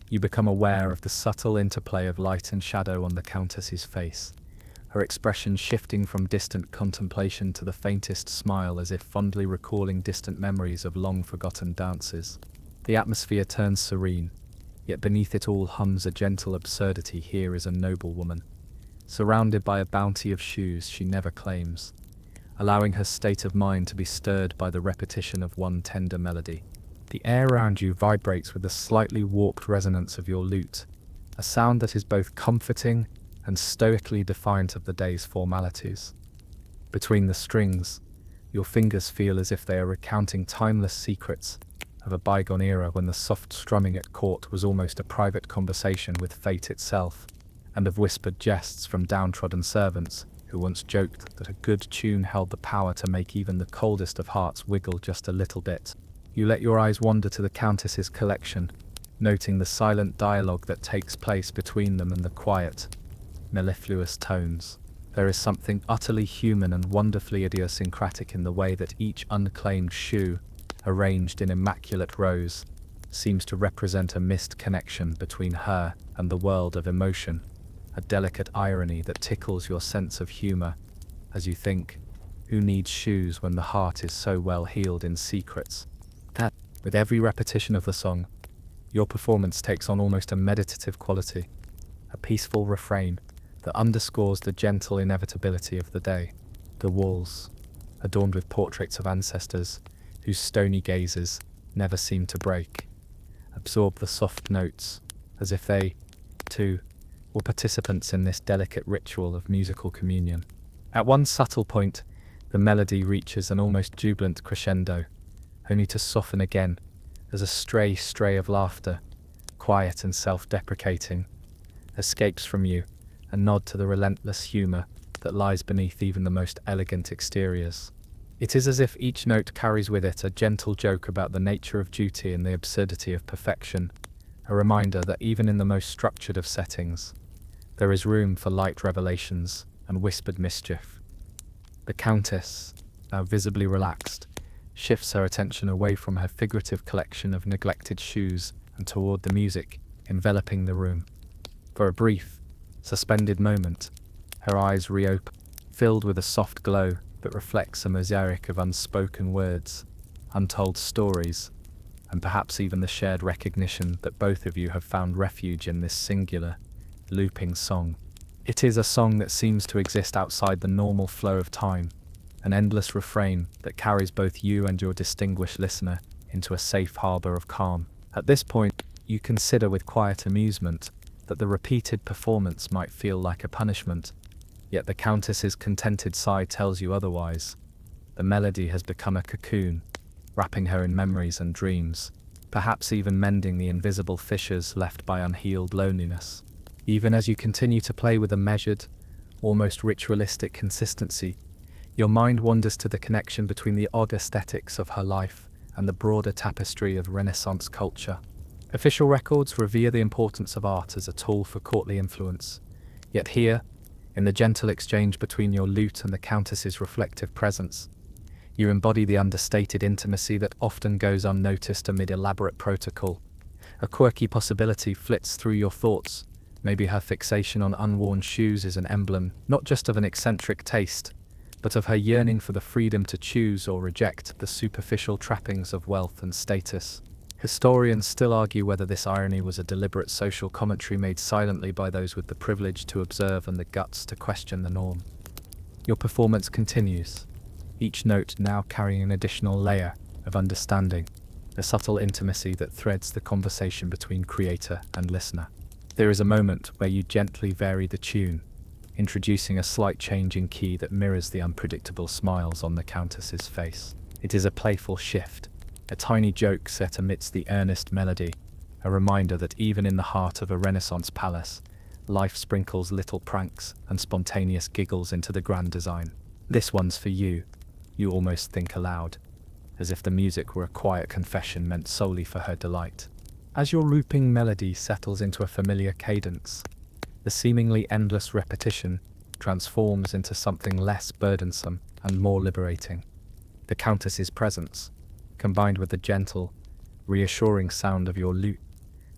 you become aware of the subtle interplay of light and shadow on the Countess's face, her expression shifting from distant contemplation to the faintest smile as if fondly recalling distant memories of long-forgotten dances. The atmosphere turns serene, yet beneath it all hums a gentle absurdity. Here is a noblewoman, surrounded by a bounty of shoes she never claims, allowing her state of mind to be stirred by the repetition of one tender melody. The air around you vibrates with the slightly warped resonance of your lute, a sound that is both comforting and stoically defiant of the day's formalities. Between the strings, your fingers feel as if they are recounting timeless secrets of a bygone era when the soft strumming at court was almost a private conversation with fate itself, and of whispered jests from downtrodden servants who once joked that a good tune held the power to make even the coldest of hearts wiggle just a little bit. You let your eyes wander to the Countess's collection, noting the silent dialogue that takes place between them and the quiet, mellifluous tones. There is something utterly human and wonderfully idiosyncratic in the way that each unclaimed shoe, arranged in immaculate rows, seems to represent a missed connection between her and the world of emotion, a delicate irony that tickles your sense of humor as you think, who needs shoes when the heart is so well healed in secrets? That, with every repetition of the song, your performance takes on almost a meditative quality, a peaceful refrain that underscores the gentle inevitability of the day. The walls, adorned with portraits of ancestors whose stony gazes never seem to break, absorb the soft notes as if they, too, were participants in this delicate ritual of musical communion. At one subtle point, the melody reaches an almost jubilant crescendo, only to soften again as a stray of laughter, quiet and self-deprecating, escapes from you, a nod to the relentless humour that lies beneath even the most elegant exteriors. It is as if each note carries with it a gentle joke about the nature of duty and the absurdity of perfection, a reminder that even in the most structured of settings, there is room for light revelations and whispered mischief. The Countess, now visibly relaxed, shifts her attention away from her figurative collection of neglected shoes and toward the music enveloping the room. For a brief, suspended moment, her eyes reopen, filled with a soft glow that reflects a mosaic of unspoken words, untold stories, and perhaps even the shared recognition that both of you have found refuge in this singular, looping song. It is a song that seems to exist outside the normal flow of time, an endless refrain that carries both you and your distinguished listener into a safe harbour of calm. At this point, you consider with quiet amusement that the repeated performance might feel like a punishment, yet the Countess's contented sigh tells you otherwise. The melody has become a cocoon, wrapping her in memories and dreams, perhaps even mending the invisible fissures left by unhealed loneliness. Even as you continue to play with a measured, almost ritualistic consistency, your mind wanders to the connection between the odd aesthetics of her life and the broader tapestry of Renaissance culture. Official records revere the importance of art as a tool for courtly influence, yet here, in the gentle exchange between your lute and the Countess's reflective presence, you embody the understated intimacy that often goes unnoticed amid elaborate protocol. A quirky possibility flits through your thoughts. Maybe her fixation on unworn shoes is an emblem not just of an eccentric taste, but of her yearning for the freedom to choose or reject the superficial trappings of wealth and status. Historians still argue whether this irony was a deliberate social commentary made silently by those with the privilege to observe and the guts to question the norm. Your performance continues, each note now carrying an additional layer of understanding, a subtle intimacy that threads the conversation between creator and listener. There is a moment where you gently vary the tune, introducing a slight change in key that mirrors the unpredictable smiles on the Countess's face. It is a playful shift, a tiny joke set amidst the earnest melody, a reminder that even in the heart of a Renaissance palace, life sprinkles little pranks and spontaneous giggles into the grand design. This one's for you, you almost think aloud, as if the music were a quiet confession meant solely for her delight. As your looping melody settles into a familiar cadence, the seemingly endless repetition transforms into something less burdensome and more liberating. The Countess's presence, combined with the gentle, reassuring sound of your lute,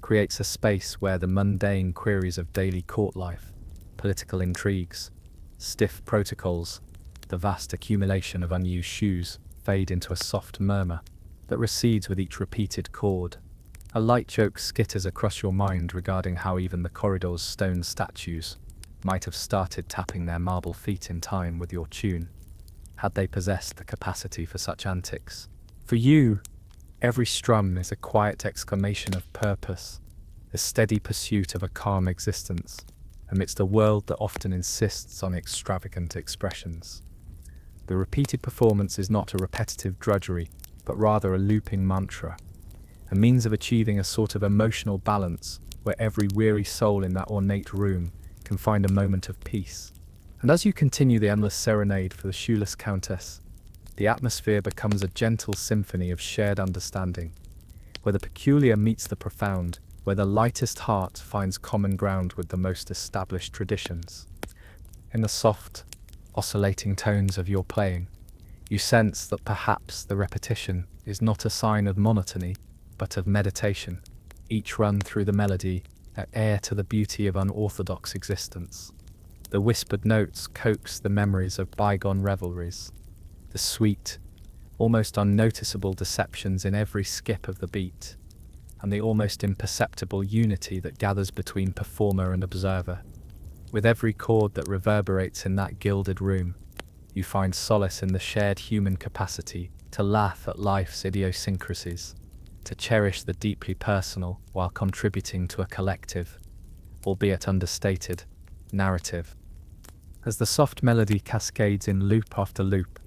creates a space where the mundane queries of daily court life, political intrigues, stiff protocols, the vast accumulation of unused shoes fade into a soft murmur that recedes with each repeated chord. A light joke skitters across your mind regarding how even the corridor's stone statues might have started tapping their marble feet in time with your tune, had they possessed the capacity for such antics. For you, every strum is a quiet exclamation of purpose, a steady pursuit of a calm existence, amidst a world that often insists on extravagant expressions. The repeated performance is not a repetitive drudgery, but rather a looping mantra, a means of achieving a sort of emotional balance where every weary soul in that ornate room can find a moment of peace. And as you continue the endless serenade for the shoeless Countess, the atmosphere becomes a gentle symphony of shared understanding, where the peculiar meets the profound, where the lightest heart finds common ground with the most established traditions. In the soft, oscillating tones of your playing, you sense that perhaps the repetition is not a sign of monotony, but of meditation, each run through the melody an heir to the beauty of unorthodox existence. The whispered notes coax the memories of bygone revelries, the sweet, almost unnoticeable deceptions in every skip of the beat, and the almost imperceptible unity that gathers between performer and observer. With every chord that reverberates in that gilded room, You find solace in the shared human capacity to laugh at life's idiosyncrasies, to cherish the deeply personal while contributing to a collective, albeit understated, narrative. As the soft melody cascades in loop after loop,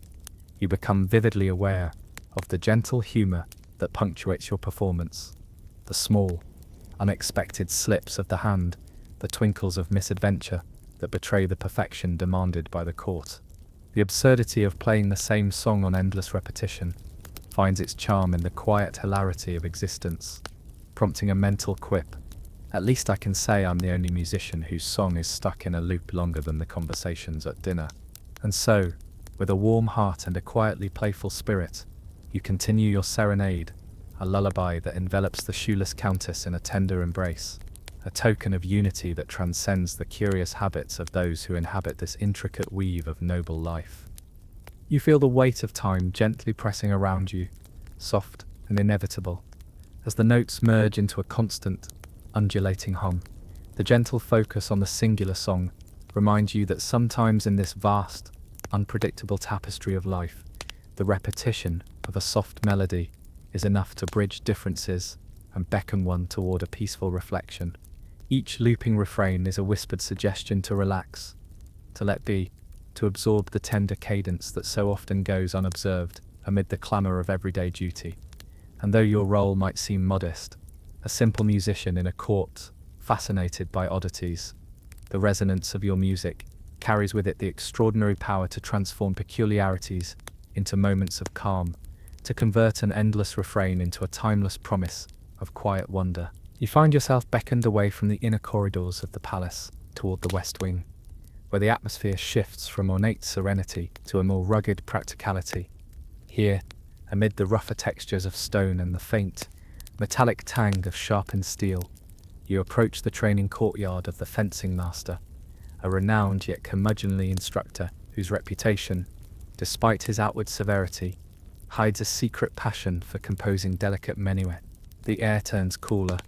you become vividly aware of the gentle humor that punctuates your performance, the small, unexpected slips of the hand, the twinkles of misadventure that betray the perfection demanded by the court. The absurdity of playing the same song on endless repetition finds its charm in the quiet hilarity of existence, prompting a mental quip. At least I can say I'm the only musician whose song is stuck in a loop longer than the conversations at dinner. And so, with a warm heart and a quietly playful spirit, you continue your serenade, a lullaby that envelops the shoeless countess in a tender embrace, a token of unity that transcends the curious habits of those who inhabit this intricate weave of noble life. You feel the weight of time gently pressing around you, soft and inevitable, as the notes merge into a constant, undulating hum. The gentle focus on the singular song reminds you that sometimes in this vast, unpredictable tapestry of life, the repetition of a soft melody is enough to bridge differences and beckon one toward a peaceful reflection. Each looping refrain is a whispered suggestion to relax, to let be, to absorb the tender cadence that so often goes unobserved amid the clamour of everyday duty. And though your role might seem modest, a simple musician in a court, fascinated by oddities, the resonance of your music carries with it the extraordinary power to transform peculiarities into moments of calm, to convert an endless refrain into a timeless promise of quiet wonder. You find yourself beckoned away from the inner corridors of the palace toward the West Wing, where the atmosphere shifts from ornate serenity to a more rugged practicality. Here, amid the rougher textures of stone and the faint, metallic tang of sharpened steel, you approach the training courtyard of the fencing master, a renowned yet curmudgeonly instructor whose reputation, despite his outward severity, hides a secret passion for composing delicate minuet. The air turns cooler,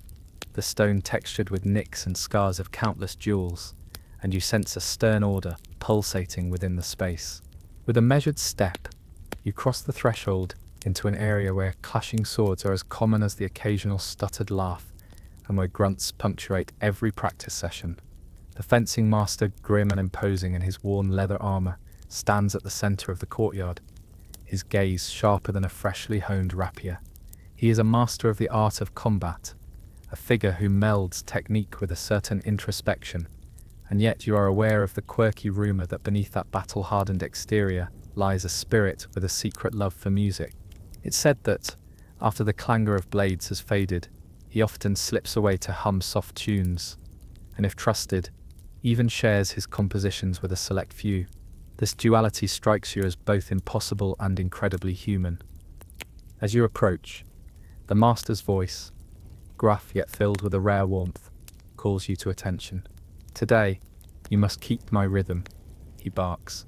the stone textured with nicks and scars of countless duels, and you sense a stern order pulsating within the space. With a measured step, you cross the threshold into an area where clashing swords are as common as the occasional stuttered laugh, and where grunts punctuate every practice session. The fencing master, grim and imposing in his worn leather armor, stands at the center of the courtyard, his gaze sharper than a freshly honed rapier. He is a master of the art of combat, a figure who melds technique with a certain introspection, and yet you are aware of the quirky rumor that beneath that battle-hardened exterior lies a spirit with a secret love for music. It's said that, after the clangor of blades has faded, he often slips away to hum soft tunes, and if trusted, even shares his compositions with a select few. This duality strikes you as both impossible and incredibly human. As you approach, the master's voice, gruff yet filled with a rare warmth, calls you to attention. "Today, you must keep my rhythm," he barks,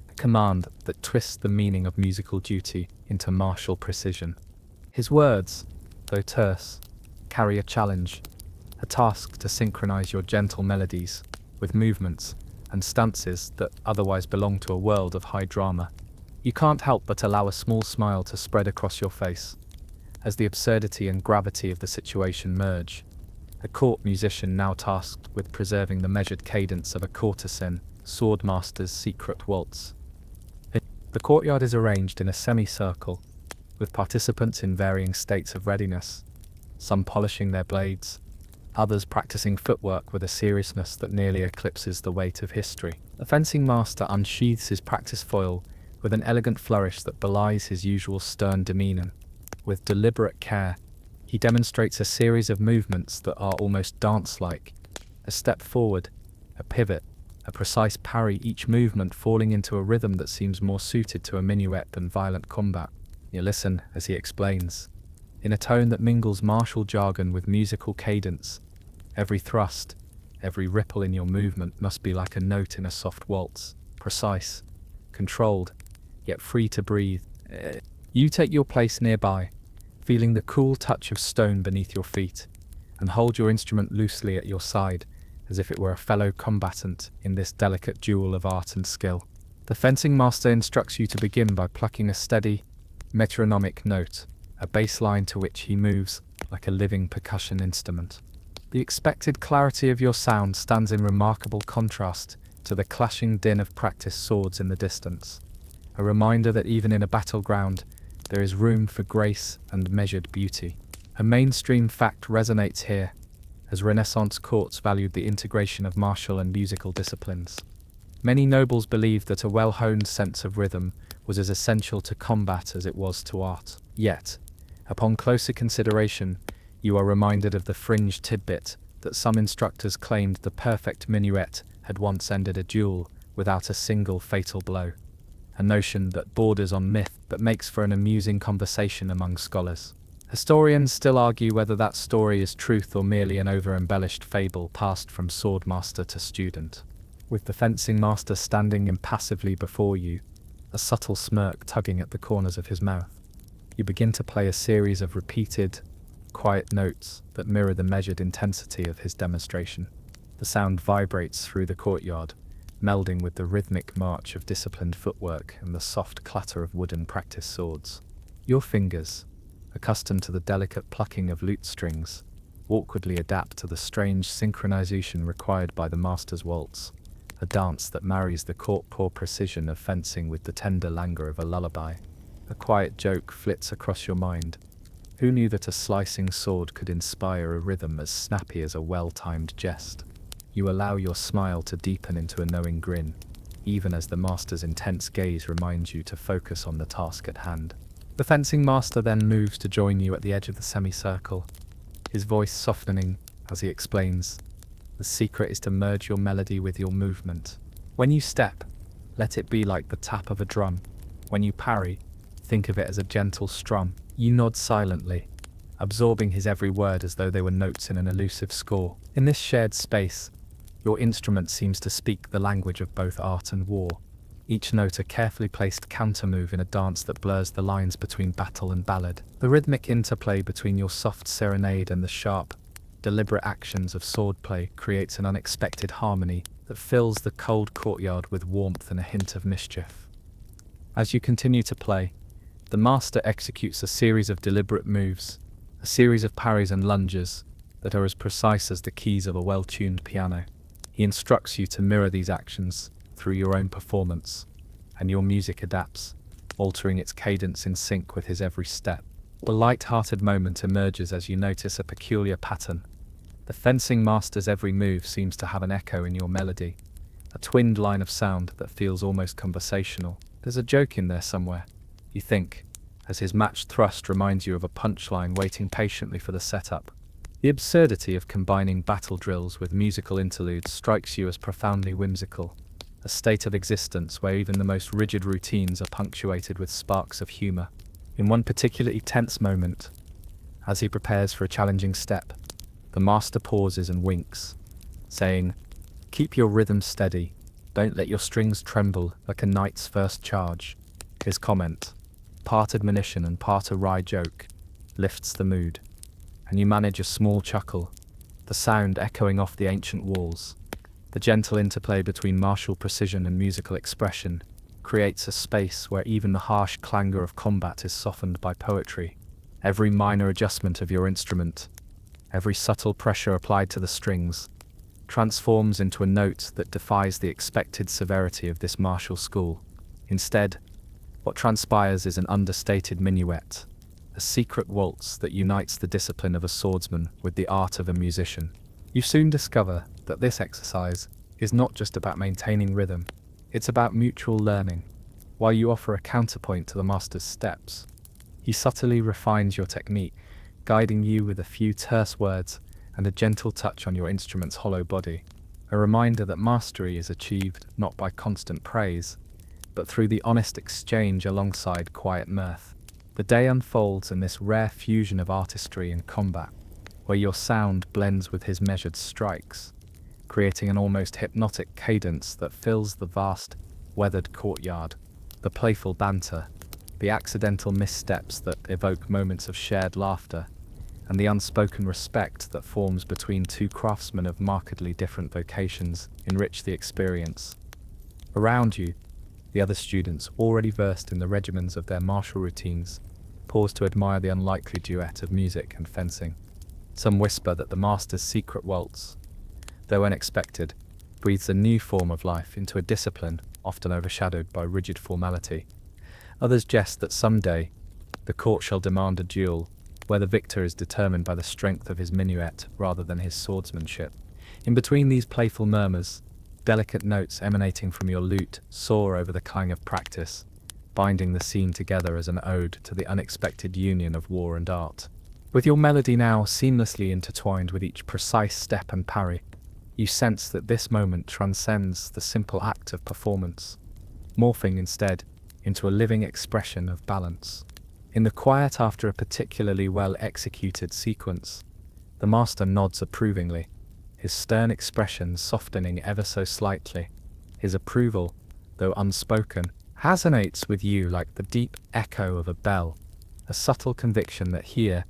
a command that twists the meaning of musical duty into martial precision. His words, though terse, carry a challenge, a task to synchronize your gentle melodies with movements and stances that otherwise belong to a world of high drama. You can't help but allow a small smile to spread across your face, as the absurdity and gravity of the situation merge. A court musician now tasked with preserving the measured cadence of a courtesan swordmaster's secret waltz. The courtyard is arranged in a semicircle, with participants in varying states of readiness, some polishing their blades, others practicing footwork with a seriousness that nearly eclipses the weight of history. The fencing master unsheathes his practice foil with an elegant flourish that belies his usual stern demeanor. With deliberate care, he demonstrates a series of movements that are almost dance-like, a step forward, a pivot, a precise parry, each movement falling into a rhythm that seems more suited to a minuet than violent combat. You listen as he explains, in a tone that mingles martial jargon with musical cadence. Every thrust, every ripple in your movement must be like a note in a soft waltz, precise, controlled, yet free to breathe. You take your place nearby, feeling the cool touch of stone beneath your feet, and hold your instrument loosely at your side, as if it were a fellow combatant in this delicate duel of art and skill. The fencing master instructs you to begin by plucking a steady, metronomic note, a bass line to which he moves like a living percussion instrument. The expected clarity of your sound stands in remarkable contrast to the clashing din of practiced swords in the distance, a reminder that even in a battleground, there is room for grace and measured beauty. A mainstream fact resonates here, as Renaissance courts valued the integration of martial and musical disciplines. Many nobles believed that a well-honed sense of rhythm was as essential to combat as it was to art. Yet, upon closer consideration, you are reminded of the fringe tidbit that some instructors claimed the perfect minuet had once ended a duel without a single fatal blow, a notion that borders on myth but makes for an amusing conversation among scholars. Historians still argue whether that story is truth or merely an over-embellished fable passed from swordmaster to student. With the fencing master standing impassively before you, a subtle smirk tugging at the corners of his mouth, you begin to play a series of repeated, quiet notes that mirror the measured intensity of his demonstration. The sound vibrates through the courtyard, melding with the rhythmic march of disciplined footwork and the soft clatter of wooden practice swords. Your fingers, accustomed to the delicate plucking of lute strings, awkwardly adapt to the strange synchronization required by the master's waltz, a dance that marries the court-paw precision of fencing with the tender languor of a lullaby. A quiet joke flits across your mind. Who knew that a slicing sword could inspire a rhythm as snappy as a well-timed jest? You allow your smile to deepen into a knowing grin, even as the master's intense gaze reminds you to focus on the task at hand. The fencing master then moves to join you at the edge of the semicircle, his voice softening as he explains, "The secret is to merge your melody with your movement. When you step, let it be like the tap of a drum. When you parry, think of it as a gentle strum." You nod silently, absorbing his every word as though they were notes in an elusive score. In this shared space, your instrument seems to speak the language of both art and war, each note a carefully placed countermove in a dance that blurs the lines between battle and ballad. The rhythmic interplay between your soft serenade and the sharp, deliberate actions of swordplay creates an unexpected harmony that fills the cold courtyard with warmth and a hint of mischief. As you continue to play, the master executes a series of deliberate moves, a series of parries and lunges that are as precise as the keys of a well-tuned piano. He instructs you to mirror these actions through your own performance, and your music adapts, altering its cadence in sync with his every step. A light-hearted moment emerges as you notice a peculiar pattern. The fencing master's every move seems to have an echo in your melody, a twinned line of sound that feels almost conversational. There's a joke in there somewhere, you think, as his matched thrust reminds you of a punchline waiting patiently for the setup. The absurdity of combining battle drills with musical interludes strikes you as profoundly whimsical, a state of existence where even the most rigid routines are punctuated with sparks of humor. In one particularly tense moment, as he prepares for a challenging step, the master pauses and winks, saying, "Keep your rhythm steady, don't let your strings tremble like a knight's first charge." His comment, part admonition and part a wry joke, lifts the mood, and you manage a small chuckle, the sound echoing off the ancient walls. The gentle interplay between martial precision and musical expression creates a space where even the harsh clangor of combat is softened by poetry. Every minor adjustment of your instrument, every subtle pressure applied to the strings, transforms into a note that defies the expected severity of this martial school. Instead, what transpires is an understated minuet, a secret waltz that unites the discipline of a swordsman with the art of a musician. You soon discover that this exercise is not just about maintaining rhythm, it's about mutual learning. While you offer a counterpoint to the master's steps, he subtly refines your technique, guiding you with a few terse words and a gentle touch on your instrument's hollow body, a reminder that mastery is achieved not by constant praise, but through the honest exchange alongside quiet mirth. The day unfolds in this rare fusion of artistry and combat, where your sound blends with his measured strikes, creating an almost hypnotic cadence that fills the vast, weathered courtyard. The playful banter, the accidental missteps that evoke moments of shared laughter, and the unspoken respect that forms between two craftsmen of markedly different vocations enrich the experience. Around you, The other students, already versed in the regimens of their martial routines, pause to admire the unlikely duet of music and fencing. Some whisper that the master's secret waltz, though unexpected, breathes a new form of life into a discipline often overshadowed by rigid formality. Others jest that someday the court shall demand a duel, where the victor is determined by the strength of his minuet rather than his swordsmanship. In between these playful murmurs, delicate notes emanating from your lute soar over the clang of practice, binding the scene together as an ode to the unexpected union of war and art. With your melody now seamlessly intertwined with each precise step and parry, you sense that this moment transcends the simple act of performance, morphing instead into a living expression of balance. In the quiet after a particularly well-executed sequence, the master nods approvingly, his stern expression softening ever so slightly. His approval, though unspoken, resonates with you like the deep echo of a bell, a subtle conviction that here,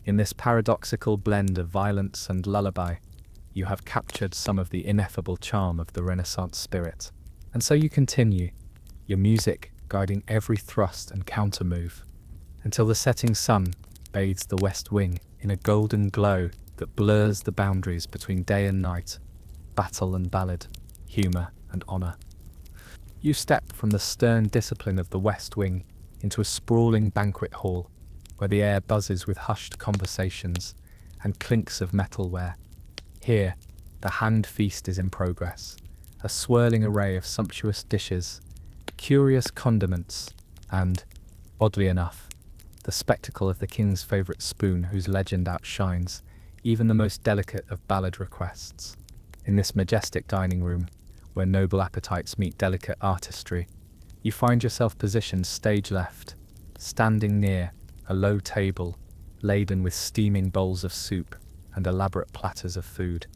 in this paradoxical blend of violence and lullaby, you have captured some of the ineffable charm of the Renaissance spirit. And so you continue, your music guiding every thrust and counter-move, until the setting sun bathes the west wing in a golden glow that blurs the boundaries between day and night, battle and ballad, humour and honour. You step from the stern discipline of the West Wing into a sprawling banquet hall, where the air buzzes with hushed conversations and clinks of metalware. Here, the hand feast is in progress, a swirling array of sumptuous dishes, curious condiments, and, oddly enough, the spectacle of the king's favourite spoon whose legend outshines even the most delicate of ballad requests. In this majestic dining room, where noble appetites meet delicate artistry, you find yourself positioned stage left, standing near a low table laden with steaming bowls of soup and elaborate platters of food.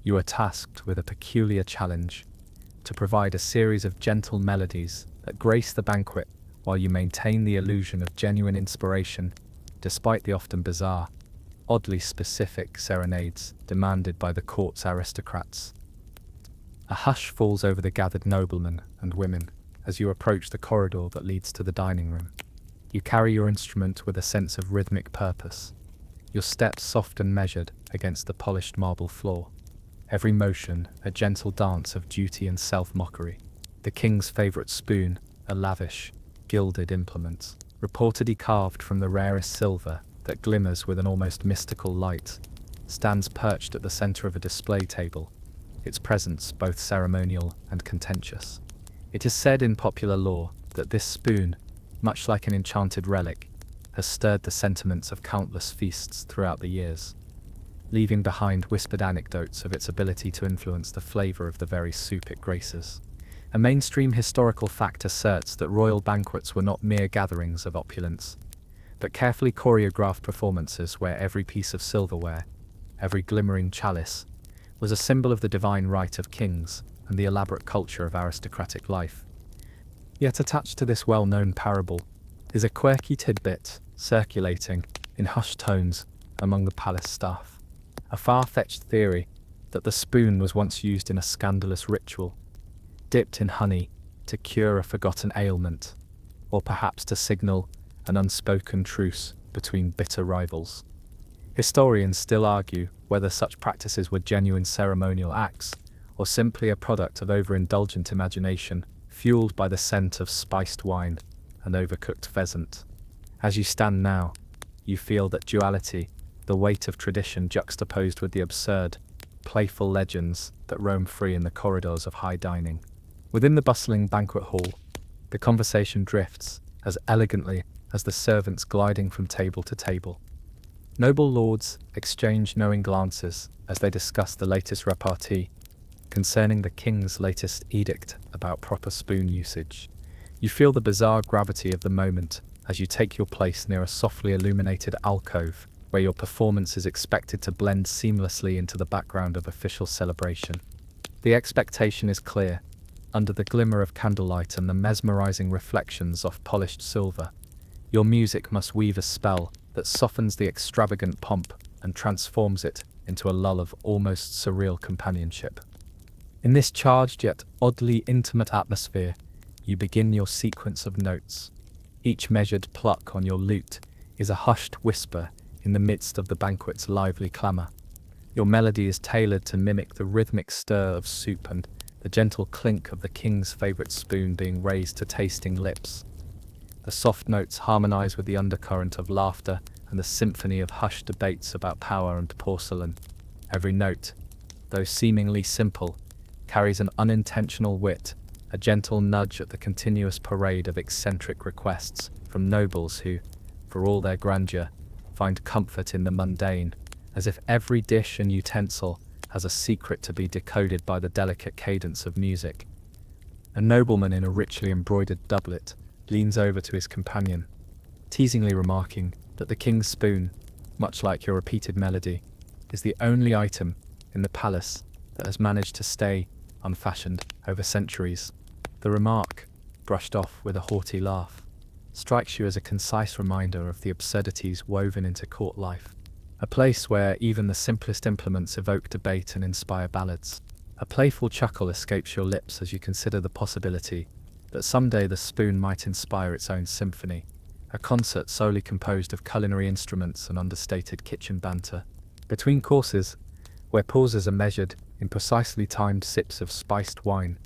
You are tasked with a peculiar challenge, to provide a series of gentle melodies that grace the banquet while you maintain the illusion of genuine inspiration, despite the often bizarre, oddly specific serenades demanded by the court's aristocrats. A hush falls over the gathered noblemen and women as you approach the corridor that leads to the dining room. You carry your instrument with a sense of rhythmic purpose, your steps soft and measured against the polished marble floor, every motion a gentle dance of duty and self-mockery. The king's favourite spoon, a lavish, gilded implement, reportedly carved from the rarest silver that glimmers with an almost mystical light, stands perched at the centre of a display table, its presence both ceremonial and contentious. It is said in popular lore that this spoon, much like an enchanted relic, has stirred the sentiments of countless feasts throughout the years, leaving behind whispered anecdotes of its ability to influence the flavour of the very soup it graces. A mainstream historical fact asserts that royal banquets were not mere gatherings of opulence, but carefully choreographed performances where every piece of silverware, every glimmering chalice, was a symbol of the divine right of kings and the elaborate culture of aristocratic life. Yet attached to this well-known parable is a quirky tidbit circulating in hushed tones among the palace staff. A far-fetched theory that the spoon was once used in a scandalous ritual, dipped in honey to cure a forgotten ailment, or perhaps to signal an unspoken truce between bitter rivals. Historians still argue whether such practices were genuine ceremonial acts or simply a product of overindulgent imagination fueled by the scent of spiced wine and overcooked pheasant. As you stand now, you feel that duality, the weight of tradition juxtaposed with the absurd, playful legends that roam free in the corridors of high dining. Within the bustling banquet hall, the conversation drifts as elegantly as the servants gliding from table to table. Noble lords exchange knowing glances as they discuss the latest repartee concerning the king's latest edict about proper spoon usage. You feel the bizarre gravity of the moment as you take your place near a softly illuminated alcove where your performance is expected to blend seamlessly into the background of official celebration. The expectation is clear. Under the glimmer of candlelight and the mesmerizing reflections of polished silver, your music must weave a spell that softens the extravagant pomp and transforms it into a lull of almost surreal companionship. In this charged yet oddly intimate atmosphere, You begin your sequence of notes. Each measured pluck on your lute is a hushed whisper in the midst of the banquet's lively clamour. Your melody is tailored to mimic the rhythmic stir of soup and the gentle clink of the king's favourite spoon being raised to tasting lips. The soft notes harmonise with the undercurrent of laughter and the symphony of hushed debates about power and porcelain. Every note, though seemingly simple, carries an unintentional wit, a gentle nudge at the continuous parade of eccentric requests from nobles who, for all their grandeur, find comfort in the mundane, as if every dish and utensil has a secret to be decoded by the delicate cadence of music. A nobleman in a richly embroidered doublet leans over to his companion, teasingly remarking that the king's spoon, much like your repeated melody, is the only item in the palace that has managed to stay unfashioned over centuries. The remark, brushed off with a haughty laugh, strikes you as a concise reminder of the absurdities woven into court life. A place where even the simplest implements evoke debate and inspire ballads. A playful chuckle escapes your lips as you consider the possibility that someday the spoon might inspire its own symphony, a concert solely composed of culinary instruments and understated kitchen banter. Between courses, where pauses are measured in precisely timed sips of spiced wine,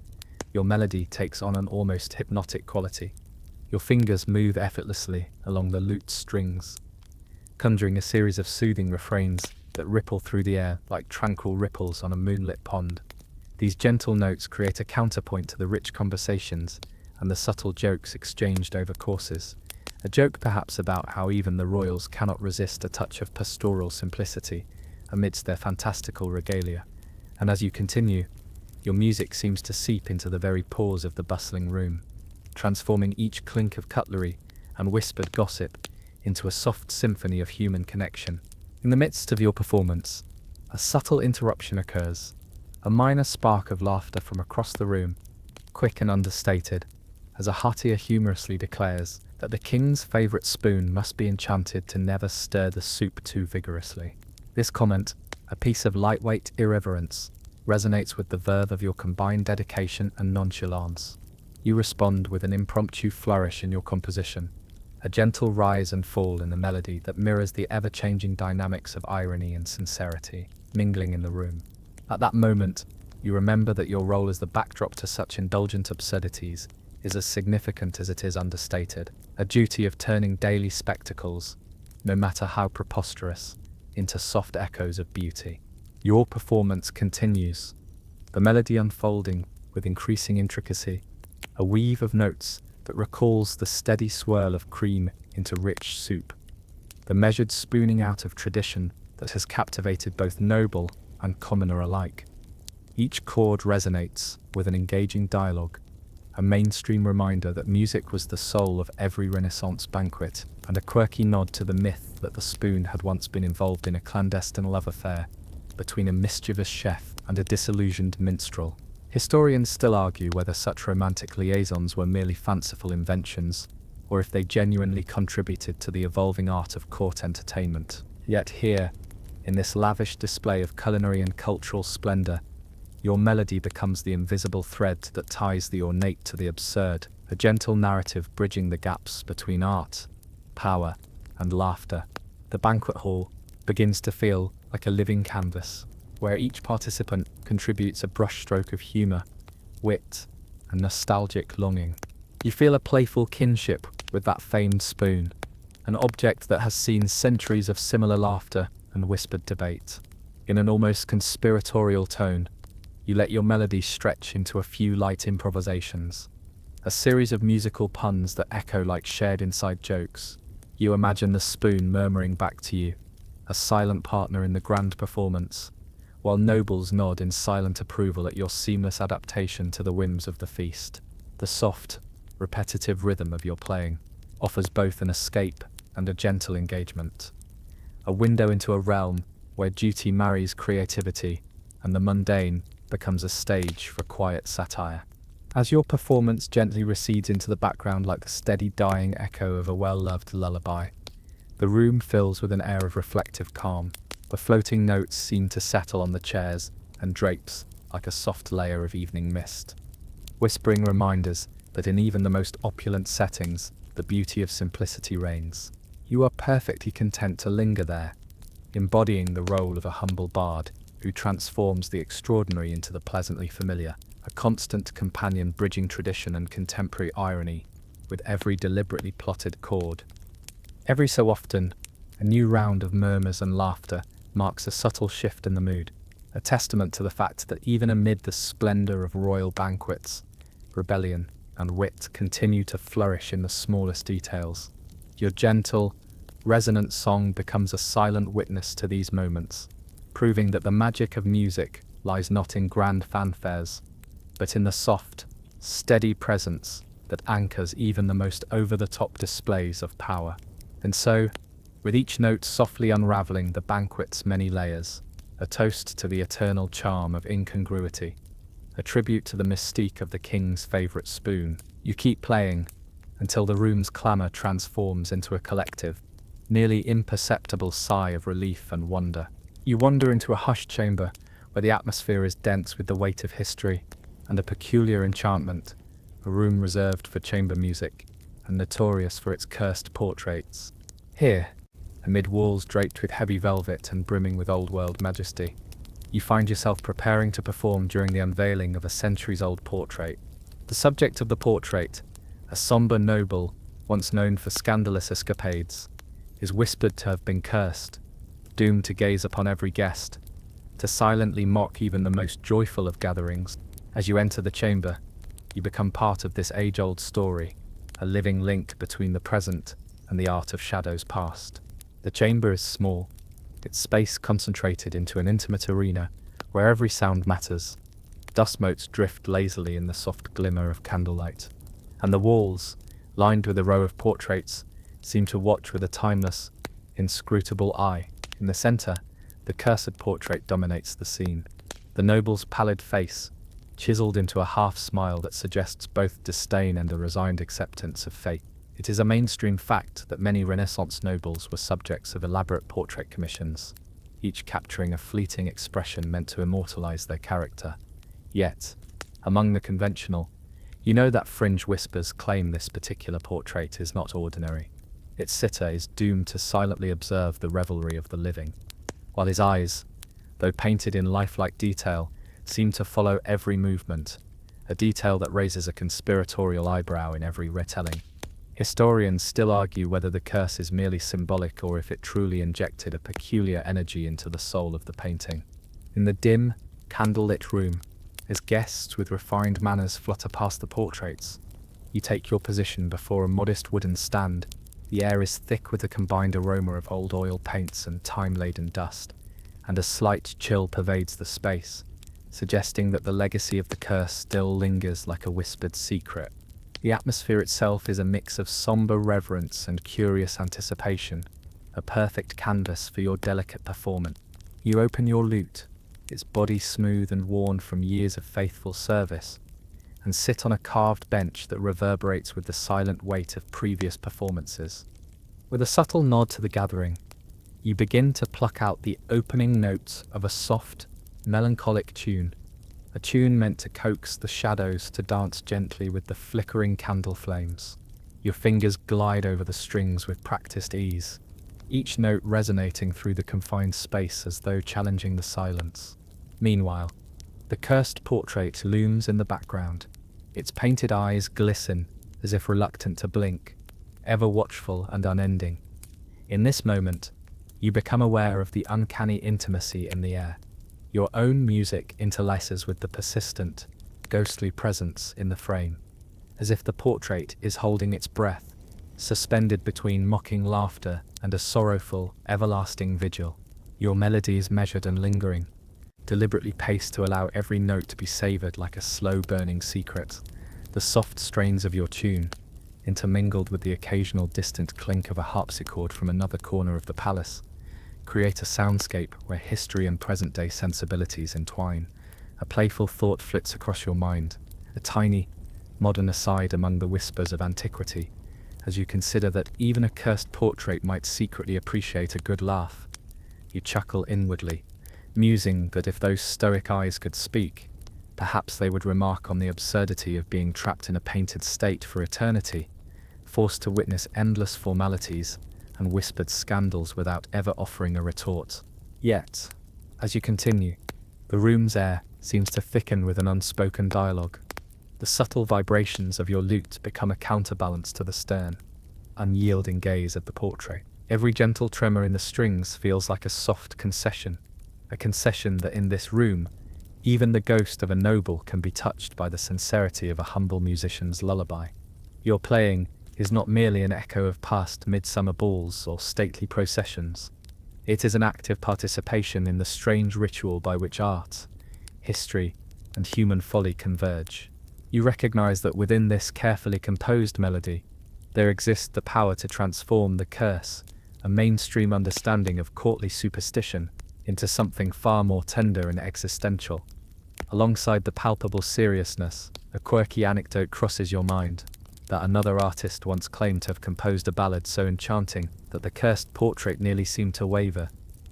your melody takes on an almost hypnotic quality. Your fingers move effortlessly along the lute's strings, conjuring a series of soothing refrains that ripple through the air like tranquil ripples on a moonlit pond. These gentle notes create a counterpoint to the rich conversations and the subtle jokes exchanged over courses, a joke perhaps about how even the royals cannot resist a touch of pastoral simplicity amidst their fantastical regalia. And as you continue, your music seems to seep into the very pores of the bustling room, transforming each clink of cutlery and whispered gossip into a soft symphony of human connection. In the midst of your performance, a subtle interruption occurs, a minor spark of laughter from across the room, quick and understated, as a hatier humorously declares that the king's favourite spoon must be enchanted to never stir the soup too vigorously. This comment, a piece of lightweight irreverence, resonates with the verve of your combined dedication and nonchalance. You respond with an impromptu flourish in your composition, a gentle rise and fall in the melody that mirrors the ever-changing dynamics of irony and sincerity mingling in the room. At that moment, you remember that your role as the backdrop to such indulgent absurdities is as significant as it is understated, a duty of turning daily spectacles, no matter how preposterous, into soft echoes of beauty. Your performance continues, the melody unfolding with increasing intricacy, a weave of notes that recalls the steady swirl of cream into rich soup, the measured spooning out of tradition that has captivated both noble and commoner alike. Each chord resonates with an engaging dialogue, a mainstream reminder that music was the soul of every Renaissance banquet, and a quirky nod to the myth that the spoon had once been involved in a clandestine love affair between a mischievous chef and a disillusioned minstrel. Historians still argue whether such romantic liaisons were merely fanciful inventions, or if they genuinely contributed to the evolving art of court entertainment. Yet here, in this lavish display of culinary and cultural splendor, your melody becomes the invisible thread that ties the ornate to the absurd, a gentle narrative bridging the gaps between art, power, and laughter. The banquet hall begins to feel like a living canvas, where each participant contributes a brushstroke of humor, wit, and nostalgic longing. You feel a playful kinship with that famed spoon, an object that has seen centuries of similar laughter and whispered debate. In an almost conspiratorial tone, you let your melody stretch into a few light improvisations, a series of musical puns that echo like shared inside jokes. You imagine the spoon murmuring back to you, a silent partner in the grand performance, while nobles nod in silent approval at your seamless adaptation to the whims of the feast. The soft, repetitive rhythm of your playing offers both an escape and a gentle engagement, a window into a realm where duty marries creativity and the mundane becomes a stage for quiet satire. As your performance gently recedes into the background like the steady dying echo of a well-loved lullaby, the room fills with an air of reflective calm. The floating notes seem to settle on the chairs and drapes like a soft layer of evening mist, whispering reminders that in even the most opulent settings, the beauty of simplicity reigns. You are perfectly content to linger there, embodying the role of a humble bard who transforms the extraordinary into the pleasantly familiar, a constant companion bridging tradition and contemporary irony with every deliberately plotted chord. Every so often, a new round of murmurs and laughter marks a subtle shift in the mood, a testament to the fact that even amid the splendor of royal banquets, rebellion and wit continue to flourish in the smallest details. Your gentle, resonant song becomes a silent witness to these moments, proving that the magic of music lies not in grand fanfares, but in the soft, steady presence that anchors even the most over-the-top displays of power. And so, with each note softly unraveling the banquet's many layers, a toast to the eternal charm of incongruity, a tribute to the mystique of the king's favorite spoon, you keep playing until the room's clamor transforms into a collective, nearly imperceptible sigh of relief and wonder. You wander into a hushed chamber where the atmosphere is dense with the weight of history and a peculiar enchantment, a room reserved for chamber music and notorious for its cursed portraits. Here, amid walls draped with heavy velvet and brimming with old-world majesty, you find yourself preparing to perform during the unveiling of a centuries-old portrait. The subject of the portrait, a somber noble once known for scandalous escapades, is whispered to have been cursed, doomed to gaze upon every guest, to silently mock even the most joyful of gatherings. As you enter the chamber, you become part of this age-old story, a living link between the present and the art of shadows past. The chamber is small, its space concentrated into an intimate arena where every sound matters. Dust motes drift lazily in the soft glimmer of candlelight, and the walls, lined with a row of portraits, seem to watch with a timeless, inscrutable eye. In the center, the cursed portrait dominates the scene. The noble's pallid face, chiseled into a half-smile that suggests both disdain and a resigned acceptance of fate. It is a mainstream fact that many Renaissance nobles were subjects of elaborate portrait commissions, each capturing a fleeting expression meant to immortalize their character. Yet, among the conventional, you know that fringe whispers claim this particular portrait is not ordinary. Its sitter is doomed to silently observe the revelry of the living, while his eyes, though painted in lifelike detail, seem to follow every movement, a detail that raises a conspiratorial eyebrow in every retelling. Historians still argue whether the curse is merely symbolic or if it truly injected a peculiar energy into the soul of the painting. In the dim, candlelit room, as guests with refined manners flutter past the portraits, you take your position before a modest wooden stand. The air is thick with a combined aroma of old oil paints and time-laden dust, and a slight chill pervades the space, suggesting that the legacy of the curse still lingers like a whispered secret. The atmosphere itself is a mix of somber reverence and curious anticipation, a perfect canvas for your delicate performance. You open your lute, its body smooth and worn from years of faithful service, and sit on a carved bench that reverberates with the silent weight of previous performances. With a subtle nod to the gathering, you begin to pluck out the opening notes of a soft, melancholic tune, a tune meant to coax the shadows to dance gently with the flickering candle flames. Your fingers glide over the strings with practiced ease, each note resonating through the confined space as though challenging the silence. Meanwhile, the cursed portrait looms in the background. Its painted eyes glisten as if reluctant to blink, ever watchful and unending. In this moment, you become aware of the uncanny intimacy in the air. Your own music interlaces with the persistent, ghostly presence in the frame, as if the portrait is holding its breath, suspended between mocking laughter and a sorrowful, everlasting vigil. Your melody is measured and lingering, deliberately paced to allow every note to be savored like a slow-burning secret. The soft strains of your tune, intermingled with the occasional distant clink of a harpsichord from another corner of the palace, create a soundscape where history and present-day sensibilities entwine. A playful thought flits across your mind, a tiny, modern aside among the whispers of antiquity, as you consider that even a cursed portrait might secretly appreciate a good laugh. You chuckle inwardly, musing that if those stoic eyes could speak, Perhaps they would remark on the absurdity of being trapped in a painted state for eternity, forced to witness endless formalities and whispered scandals without ever offering a retort. Yet, as you continue, the room's air seems to thicken with an unspoken dialogue. The subtle vibrations of your lute become a counterbalance to the stern, unyielding gaze of the portrait. Every gentle tremor in the strings feels like a soft concession, a concession that in this room, even the ghost of a noble can be touched by the sincerity of a humble musician's lullaby. Your playing is not merely an echo of past midsummer balls or stately processions. It is an active participation in the strange ritual by which art, history, and human folly converge. You recognize that within this carefully composed melody, there exists the power to transform the curse, a mainstream understanding of courtly superstition, into something far more tender and existential. Alongside the palpable seriousness, a quirky anecdote crosses your mind, that another artist once claimed to have composed a ballad so enchanting that the cursed portrait nearly seemed to waver,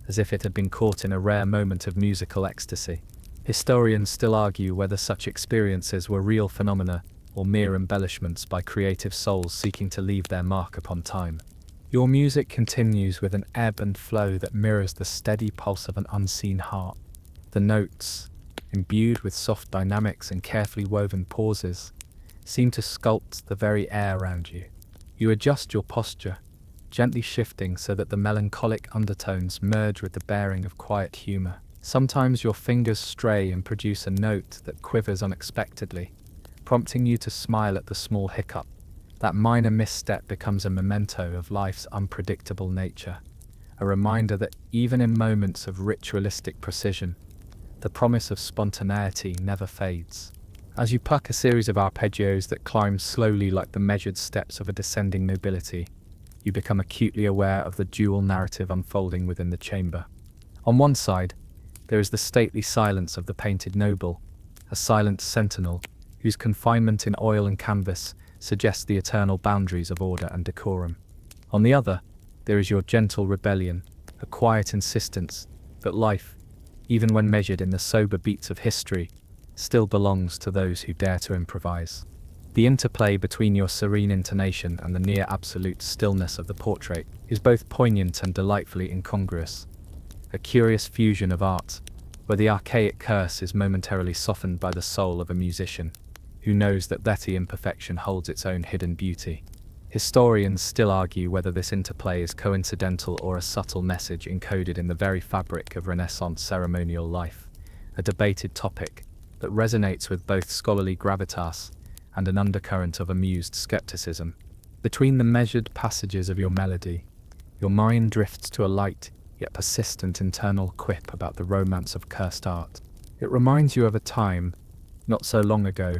as if it had been caught in a rare moment of musical ecstasy. Historians still argue whether such experiences were real phenomena or mere embellishments by creative souls seeking to leave their mark upon time. Your music continues with an ebb and flow that mirrors the steady pulse of an unseen heart. The notes, imbued with soft dynamics and carefully woven pauses, seem to sculpt the very air around you. You adjust your posture, gently shifting so that the melancholic undertones merge with the bearing of quiet humor. Sometimes your fingers stray and produce a note that quivers unexpectedly, prompting you to smile at the small hiccup. That minor misstep becomes a memento of life's unpredictable nature, a reminder that even in moments of ritualistic precision, the promise of spontaneity never fades. As you pluck a series of arpeggios that climb slowly like the measured steps of a descending nobility, you become acutely aware of the dual narrative unfolding within the chamber. On one side, there is the stately silence of the painted noble, a silent sentinel whose confinement in oil and canvas suggests the eternal boundaries of order and decorum. On the other, there is your gentle rebellion, a quiet insistence that life, even when measured in the sober beats of history, still belongs to those who dare to improvise. The interplay between your serene intonation and the near absolute stillness of the portrait is both poignant and delightfully incongruous, a curious fusion of art, where the archaic curse is momentarily softened by the soul of a musician, who knows that imperfection holds its own hidden beauty. Historians still argue whether this interplay is coincidental or a subtle message encoded in the very fabric of Renaissance ceremonial life, a debated topic that resonates with both scholarly gravitas and an undercurrent of amused skepticism. Between the measured passages of your melody, your mind drifts to a light yet persistent internal quip about the romance of cursed art. It reminds you of a time, not so long ago,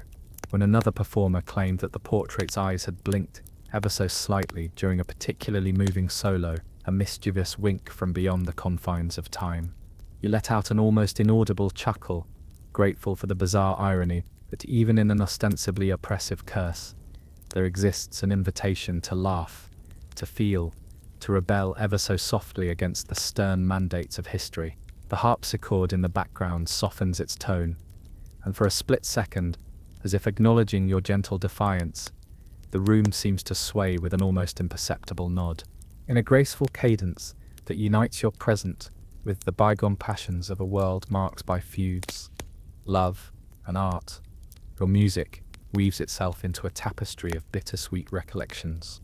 when another performer claimed that the portrait's eyes had blinked ever so slightly during a particularly moving solo, a mischievous wink from beyond the confines of time. You let out an almost inaudible chuckle, grateful for the bizarre irony that even in an ostensibly oppressive curse, there exists an invitation to laugh, to feel, to rebel ever so softly against the stern mandates of history. The harpsichord in the background softens its tone, and for a split second, as if acknowledging your gentle defiance, the room seems to sway with an almost imperceptible nod. In a graceful cadence that unites your present with the bygone passions of a world marked by feuds, love, and art, your music weaves itself into a tapestry of bittersweet recollections.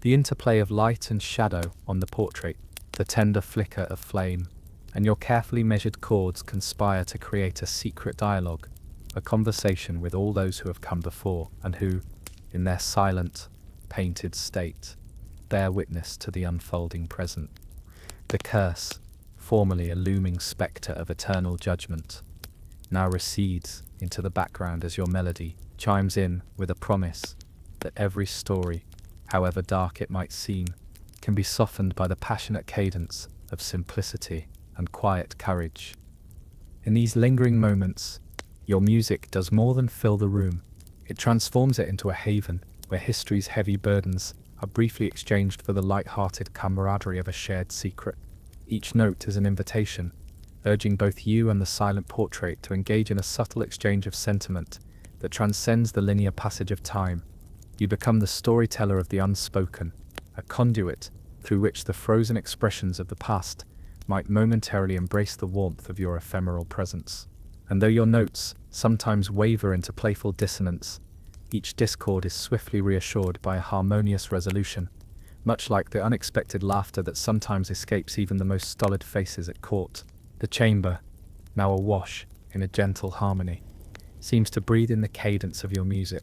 The interplay of light and shadow on the portrait, the tender flicker of flame, and your carefully measured chords conspire to create a secret dialogue, a conversation with all those who have come before and who, in their silent, painted state, bear witness to the unfolding present. The curse, formerly a looming spectre of eternal judgment, now recedes into the background as your melody chimes in with a promise that every story, however dark it might seem, can be softened by the passionate cadence of simplicity and quiet courage. In these lingering moments, your music does more than fill the room. It transforms it into a haven where history's heavy burdens are briefly exchanged for the light-hearted camaraderie of a shared secret. Each note is an invitation, urging both you and the silent portrait to engage in a subtle exchange of sentiment that transcends the linear passage of time. You become the storyteller of the unspoken, a conduit through which the frozen expressions of the past might momentarily embrace the warmth of your ephemeral presence. And though your notes sometimes waver into playful dissonance, each discord is swiftly reassured by a harmonious resolution, much like the unexpected laughter that sometimes escapes even the most stolid faces at court. The chamber, now awash in a gentle harmony, seems to breathe in the cadence of your music.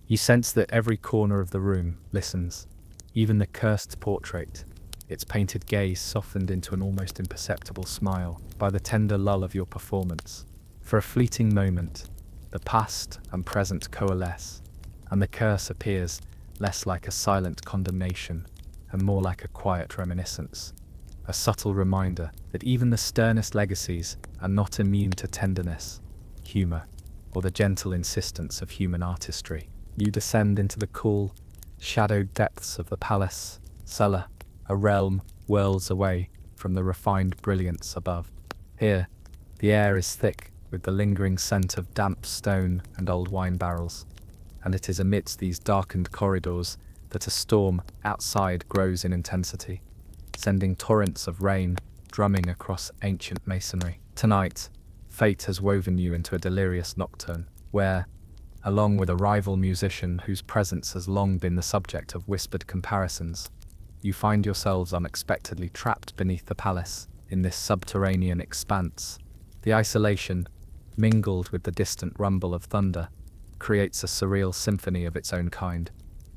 You sense that every corner of the room listens, even the cursed portrait, its painted gaze softened into an almost imperceptible smile by the tender lull of your performance. For a fleeting moment, the past and present coalesce, and the curse appears less like a silent condemnation and more like a quiet reminiscence, a subtle reminder that even the sternest legacies are not immune to tenderness, humor, or the gentle insistence of human artistry. You descend into the cool, shadowed depths of the palace cellar, a realm worlds away from the refined brilliance above. Here, the air is thick with the lingering scent of damp stone and old wine barrels, and it is amidst these darkened corridors that a storm outside grows in intensity, sending torrents of rain drumming across ancient masonry. Tonight, fate has woven you into a delirious nocturne, where, along with a rival musician whose presence has long been the subject of whispered comparisons, you find yourselves unexpectedly trapped beneath the palace in this subterranean expanse. The isolation, mingled with the distant rumble of thunder, creates a surreal symphony of its own kind,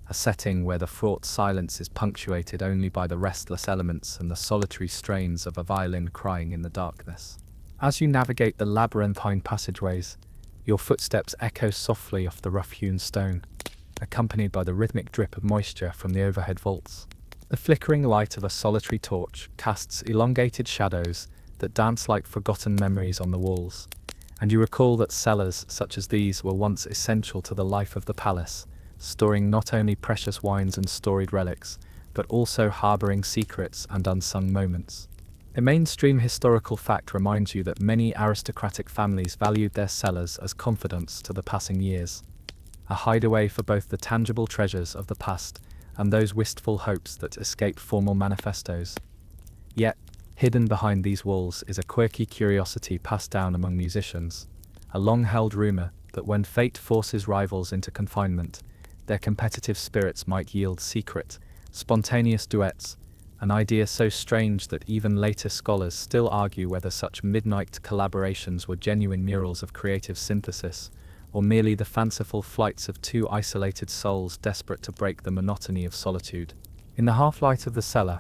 a setting where the fraught silence is punctuated only by the restless elements and the solitary strains of a violin crying in the darkness. As you navigate the labyrinthine passageways, your footsteps echo softly off the rough-hewn stone, accompanied by the rhythmic drip of moisture from the overhead vaults. The flickering light of a solitary torch casts elongated shadows that dance like forgotten memories on the walls, and you recall that cellars such as these were once essential to the life of the palace, storing not only precious wines and storied relics, but also harboring secrets and unsung moments. A mainstream historical fact reminds you that many aristocratic families valued their cellars as confidants to the passing years, a hideaway for both the tangible treasures of the past and those wistful hopes that escape formal manifestos. Yet, hidden behind these walls is a quirky curiosity passed down among musicians, a long-held rumor that when fate forces rivals into confinement, their competitive spirits might yield secret, spontaneous duets, an idea so strange that even later scholars still argue whether such midnight collaborations were genuine murals of creative synthesis, or merely the fanciful flights of two isolated souls desperate to break the monotony of solitude. In the half-light of the cellar,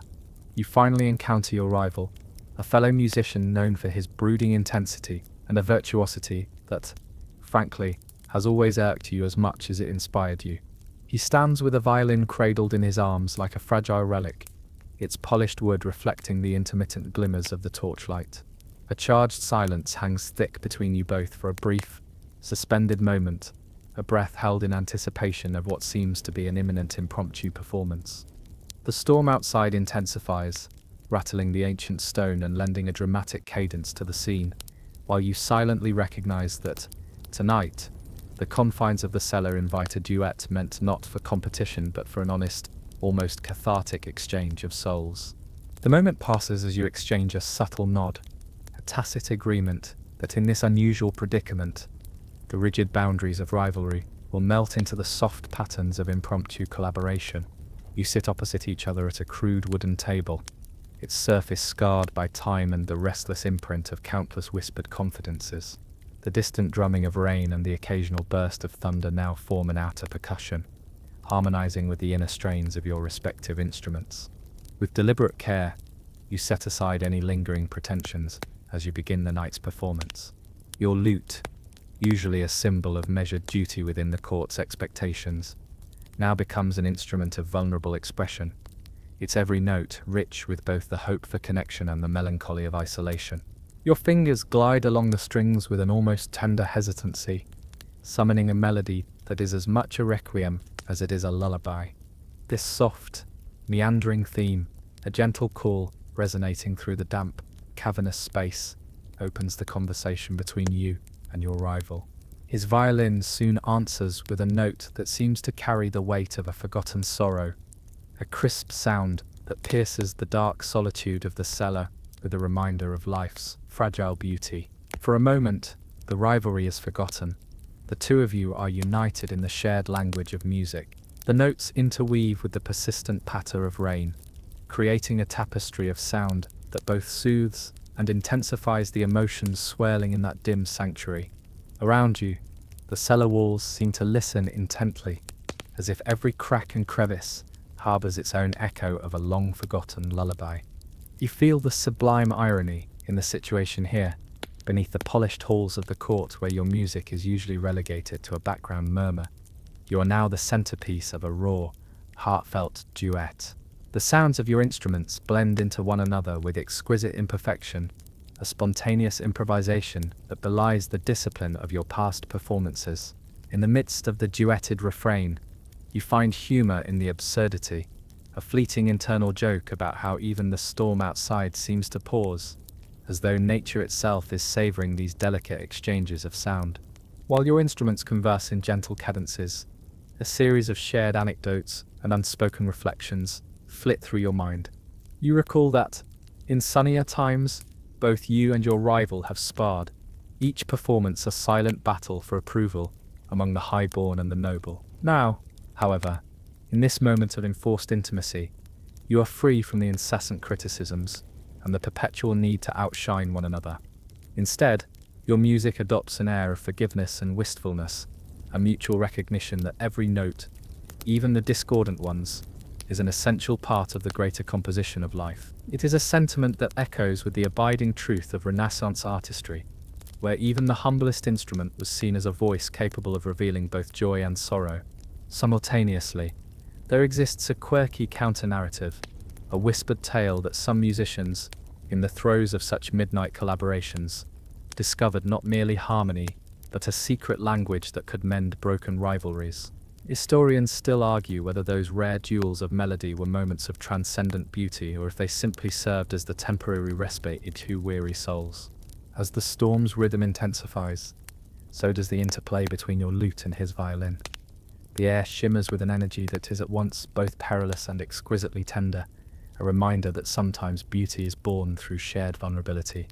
you finally encounter your rival, a fellow musician known for his brooding intensity and a virtuosity that, frankly, has always irked you as much as it inspired you. He stands with a violin cradled in his arms like a fragile relic, its polished wood reflecting the intermittent glimmers of the torchlight. A charged silence hangs thick between you both for a brief, suspended moment, a breath held in anticipation of what seems to be an imminent impromptu performance. The storm outside intensifies, rattling the ancient stone and lending a dramatic cadence to the scene, while you silently recognize that, tonight, the confines of the cellar invite a duet meant not for competition but for an honest, almost cathartic exchange of souls. The moment passes as you exchange a subtle nod, a tacit agreement that in this unusual predicament, the rigid boundaries of rivalry will melt into the soft patterns of impromptu collaboration. You sit opposite each other at a crude wooden table, its surface scarred by time and the restless imprint of countless whispered confidences. The distant drumming of rain and the occasional burst of thunder now form an outer percussion, harmonizing with the inner strains of your respective instruments. With deliberate care, you set aside any lingering pretensions as you begin the night's performance. Your lute, usually a symbol of measured duty within the court's expectations, now becomes an instrument of vulnerable expression, its every note rich with both the hope for connection and the melancholy of isolation. Your fingers glide along the strings with an almost tender hesitancy, summoning a melody that is as much a requiem as it is a lullaby. This soft, meandering theme, a gentle call resonating through the damp, cavernous space, opens the conversation between you and your rival. His violin soon answers with a note that seems to carry the weight of a forgotten sorrow, a crisp sound that pierces the dark solitude of the cellar with a reminder of life's fragile beauty. For a moment, the rivalry is forgotten. The two of you are united in the shared language of music. The notes interweave with the persistent patter of rain, creating a tapestry of sound that both soothes and intensifies the emotions swirling in that dim sanctuary. Around you, the cellar walls seem to listen intently, as if every crack and crevice harbors its own echo of a long-forgotten lullaby. You feel the sublime irony in the situation here, beneath the polished halls of the court where your music is usually relegated to a background murmur. You are now the centerpiece of a raw, heartfelt duet. The sounds of your instruments blend into one another with exquisite imperfection, a spontaneous improvisation that belies the discipline of your past performances. In the midst of the duetted refrain, you find humor in the absurdity, a fleeting internal joke about how even the storm outside seems to pause, as though nature itself is savoring these delicate exchanges of sound. While your instruments converse in gentle cadences, a series of shared anecdotes and unspoken reflections flit through your mind. You recall that, in sunnier times, both you and your rival have sparred, each performance a silent battle for approval among the highborn and the noble. Now, however, in this moment of enforced intimacy, you are free from the incessant criticisms and the perpetual need to outshine one another. Instead, your music adopts an air of forgiveness and wistfulness, a mutual recognition that every note, even the discordant ones, is an essential part of the greater composition of life. It is a sentiment that echoes with the abiding truth of Renaissance artistry, where even the humblest instrument was seen as a voice capable of revealing both joy and sorrow. Simultaneously, there exists a quirky counter-narrative, a whispered tale that some musicians, in the throes of such midnight collaborations, discovered not merely harmony, but a secret language that could mend broken rivalries. Historians still argue whether those rare duels of melody were moments of transcendent beauty or if they simply served as the temporary respite in two weary souls. As the storm's rhythm intensifies, so does the interplay between your lute and his violin. The air shimmers with an energy that is at once both perilous and exquisitely tender, a reminder that sometimes beauty is born through shared vulnerability.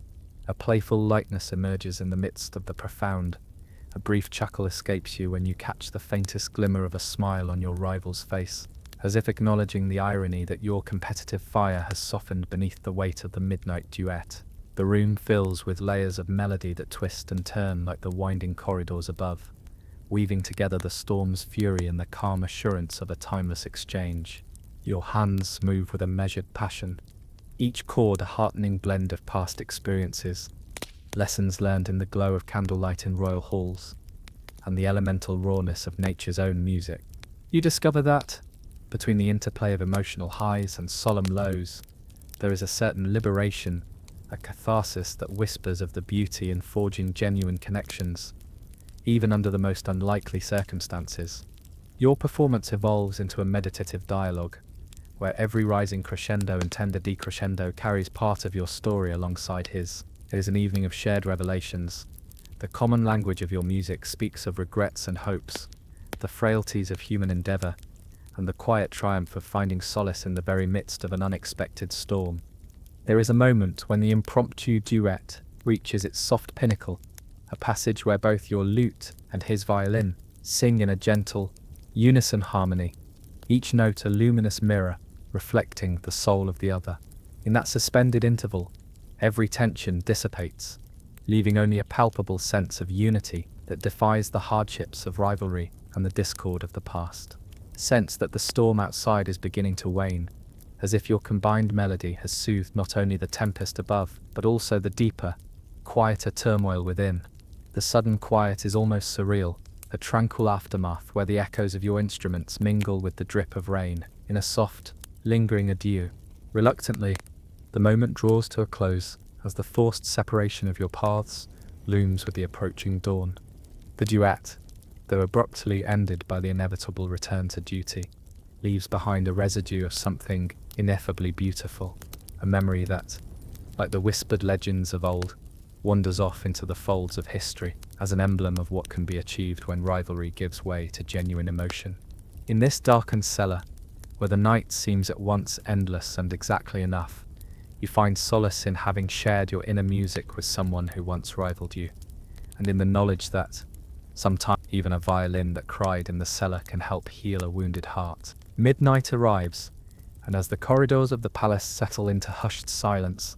A playful lightness emerges in the midst of the profound. A brief chuckle escapes you when you catch the faintest glimmer of a smile on your rival's face, as if acknowledging the irony that your competitive fire has softened beneath the weight of the midnight duet. The room fills with layers of melody that twist and turn like the winding corridors above, weaving together the storm's fury and the calm assurance of a timeless exchange. Your hands move with a measured passion, each chord a heartening blend of past experiences, lessons learned in the glow of candlelight in royal halls, and the elemental rawness of nature's own music. You discover that, between the interplay of emotional highs and solemn lows, there is a certain liberation, a catharsis that whispers of the beauty in forging genuine connections, even under the most unlikely circumstances. Your performance evolves into a meditative dialogue, where every rising crescendo and tender decrescendo carries part of your story alongside his. It is an evening of shared revelations. The common language of your music speaks of regrets and hopes, the frailties of human endeavor, and the quiet triumph of finding solace in the very midst of an unexpected storm. There is a moment when the impromptu duet reaches its soft pinnacle, a passage where both your lute and his violin sing in a gentle, unison harmony, each note a luminous mirror reflecting the soul of the other. In that suspended interval, every tension dissipates, leaving only a palpable sense of unity that defies the hardships of rivalry and the discord of the past. Sense that the storm outside is beginning to wane, as if your combined melody has soothed not only the tempest above, but also the deeper, quieter turmoil within. The sudden quiet is almost surreal, a tranquil aftermath where the echoes of your instruments mingle with the drip of rain in a soft, lingering adieu. Reluctantly, the moment draws to a close as the forced separation of your paths looms with the approaching dawn. The duet, though abruptly ended by the inevitable return to duty, leaves behind a residue of something ineffably beautiful, a memory that, like the whispered legends of old, wanders off into the folds of history as an emblem of what can be achieved when rivalry gives way to genuine emotion. In this darkened cellar, where the night seems at once endless and exactly enough, you find solace in having shared your inner music with someone who once rivaled you, and in the knowledge that sometimes even a violin that cried in the cellar can help heal a wounded heart. Midnight arrives, and as the corridors of the palace settle into hushed silence,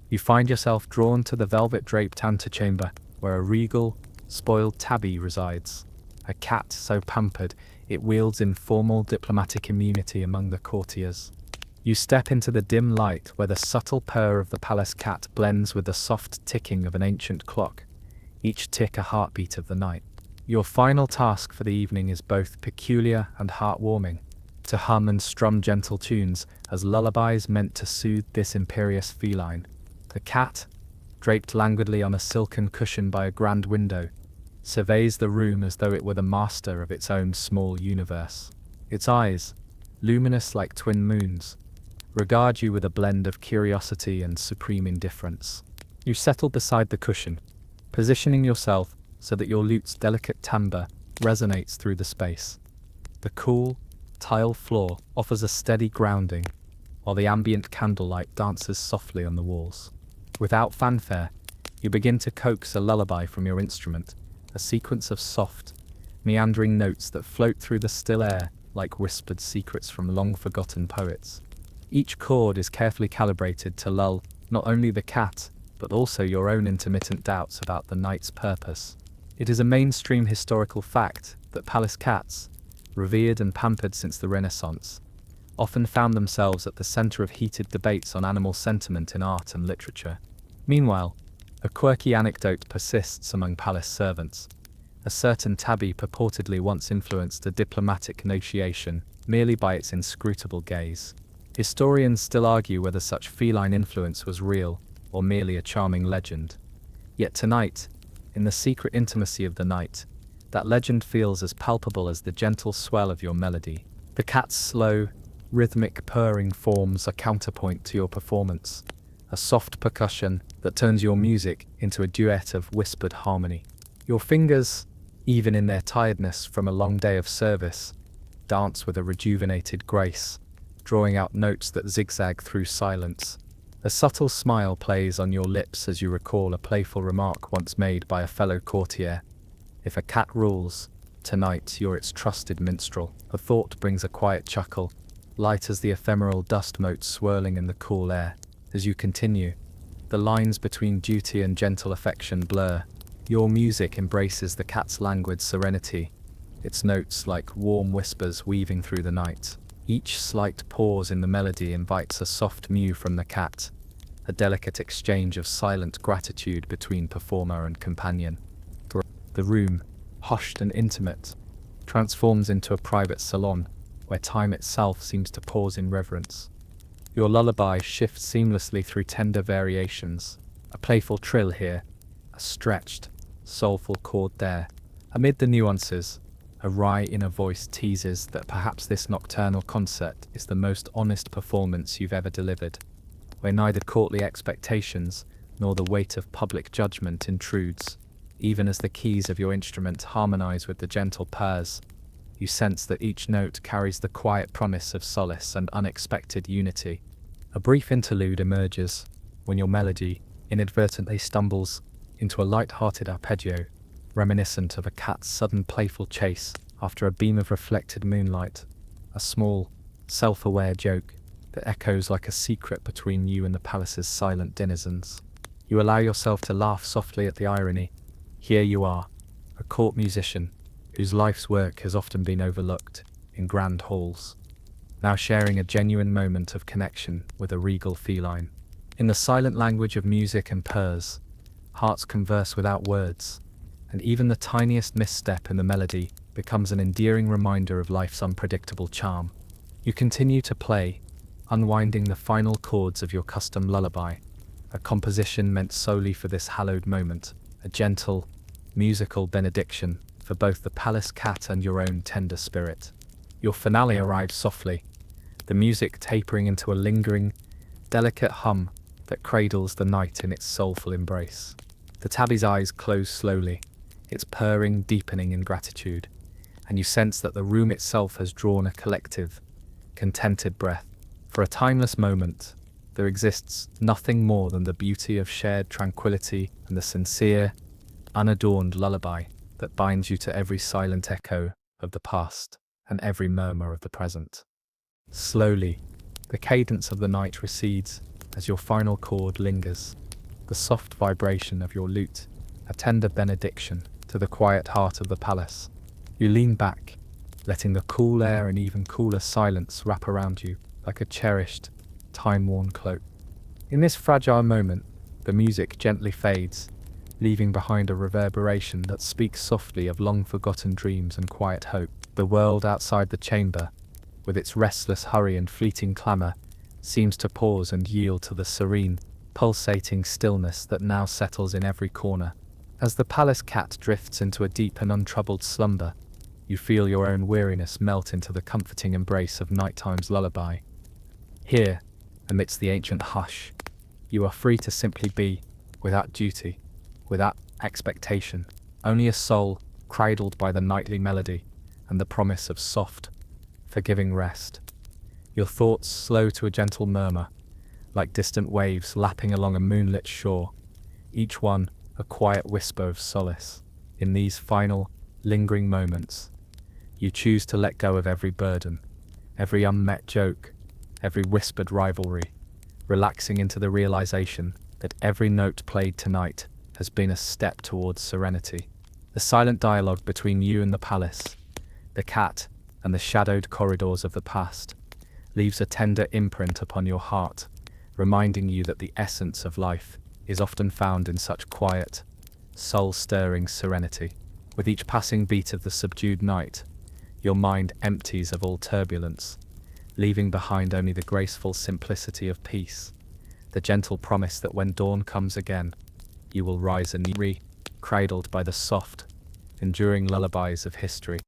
you find yourself drawn to the velvet-draped antechamber where a regal, spoiled tabby resides, a cat so pampered it wields informal diplomatic immunity among the courtiers. You step into the dim light where the subtle purr of the palace cat blends with the soft ticking of an ancient clock, each tick a heartbeat of the night. Your final task for the evening is both peculiar and heartwarming, to hum and strum gentle tunes as lullabies meant to soothe this imperious feline. The cat, draped languidly on a silken cushion by a grand window, surveys the room as though it were the master of its own small universe. Its eyes, luminous like twin moons, regard you with a blend of curiosity and supreme indifference. You settle beside the cushion, positioning yourself so that your lute's delicate timbre resonates through the space. The cool, tile floor offers a steady grounding, while the ambient candlelight dances softly on the walls. Without fanfare, you begin to coax a lullaby from your instrument, a sequence of soft, meandering notes that float through the still air like whispered secrets from long-forgotten poets. Each chord is carefully calibrated to lull not only the cat, but also your own intermittent doubts about the night's purpose. It is a mainstream historical fact that palace cats, revered and pampered since the Renaissance, often found themselves at the center of heated debates on animal sentiment in art and literature. Meanwhile, a quirky anecdote persists among palace servants. A certain tabby purportedly once influenced a diplomatic negotiation merely by its inscrutable gaze. Historians still argue whether such feline influence was real or merely a charming legend. Yet tonight, in the secret intimacy of the night, that legend feels as palpable as the gentle swell of your melody. The cat's slow, rhythmic purring forms a counterpoint to your performance, a soft percussion that turns your music into a duet of whispered harmony. Your fingers, even in their tiredness from a long day of service, dance with a rejuvenated grace, drawing out notes that zigzag through silence. A subtle smile plays on your lips as you recall a playful remark once made by a fellow courtier. If a cat rules, tonight you're its trusted minstrel. A thought brings a quiet chuckle, light as the ephemeral dust motes swirling in the cool air. As you continue, the lines between duty and gentle affection blur. Your music embraces the cat's languid serenity, its notes like warm whispers weaving through the night. Each slight pause in the melody invites a soft mew from the cat, a delicate exchange of silent gratitude between performer and companion. The room, hushed and intimate, transforms into a private salon where time itself seems to pause in reverence. Your lullaby shifts seamlessly through tender variations, a playful trill here, a stretched, soulful chord there. Amid the nuances, a wry inner voice teases that perhaps this nocturnal concert is the most honest performance you've ever delivered, where neither courtly expectations nor the weight of public judgment intrudes. Even as the keys of your instrument harmonize with the gentle purrs, you sense that each note carries the quiet promise of solace and unexpected unity. A brief interlude emerges when your melody inadvertently stumbles into a light-hearted arpeggio, reminiscent of a cat's sudden playful chase after a beam of reflected moonlight, a small, self-aware joke that echoes like a secret between you and the palace's silent denizens. You allow yourself to laugh softly at the irony. Here you are, a court musician whose life's work has often been overlooked in grand halls, now sharing a genuine moment of connection with a regal feline. In the silent language of music and purrs, hearts converse without words, and even the tiniest misstep in the melody becomes an endearing reminder of life's unpredictable charm. You continue to play, unwinding the final chords of your custom lullaby, a composition meant solely for this hallowed moment, a gentle, musical benediction for both the palace cat and your own tender spirit. Your finale arrives softly, the music tapering into a lingering, delicate hum that cradles the night in its soulful embrace. The tabby's eyes close slowly, its purring deepening in gratitude, and you sense that the room itself has drawn a collective, contented breath. For a timeless moment, there exists nothing more than the beauty of shared tranquility and the sincere, unadorned lullaby that binds you to every silent echo of the past and every murmur of the present. Slowly, the cadence of the night recedes as your final chord lingers, the soft vibration of your lute, a tender benediction to the quiet heart of the palace. You lean back, letting the cool air and even cooler silence wrap around you like a cherished, time-worn cloak. In this fragile moment, the music gently fades, leaving behind a reverberation that speaks softly of long-forgotten dreams and quiet hope. The world outside the chamber, with its restless hurry and fleeting clamour, seems to pause and yield to the serene, pulsating stillness that now settles in every corner. As the palace cat drifts into a deep and untroubled slumber, you feel your own weariness melt into the comforting embrace of nighttime's lullaby. Here, amidst the ancient hush, you are free to simply be, without duty, without expectation, only a soul cradled by the nightly melody and the promise of soft, forgiving rest. Your thoughts slow to a gentle murmur, like distant waves lapping along a moonlit shore, each one a quiet whisper of solace. In these final, lingering moments, you choose to let go of every burden, every unmet joke, every whispered rivalry, relaxing into the realization that every note played tonight has been a step towards serenity. The silent dialogue between you and the palace, the cat, and the shadowed corridors of the past leaves a tender imprint upon your heart, reminding you that the essence of life is often found in such quiet, soul-stirring serenity. With each passing beat of the subdued night, your mind empties of all turbulence, leaving behind only the graceful simplicity of peace, the gentle promise that when dawn comes again, you will rise anew, cradled by the soft, enduring lullabies of history.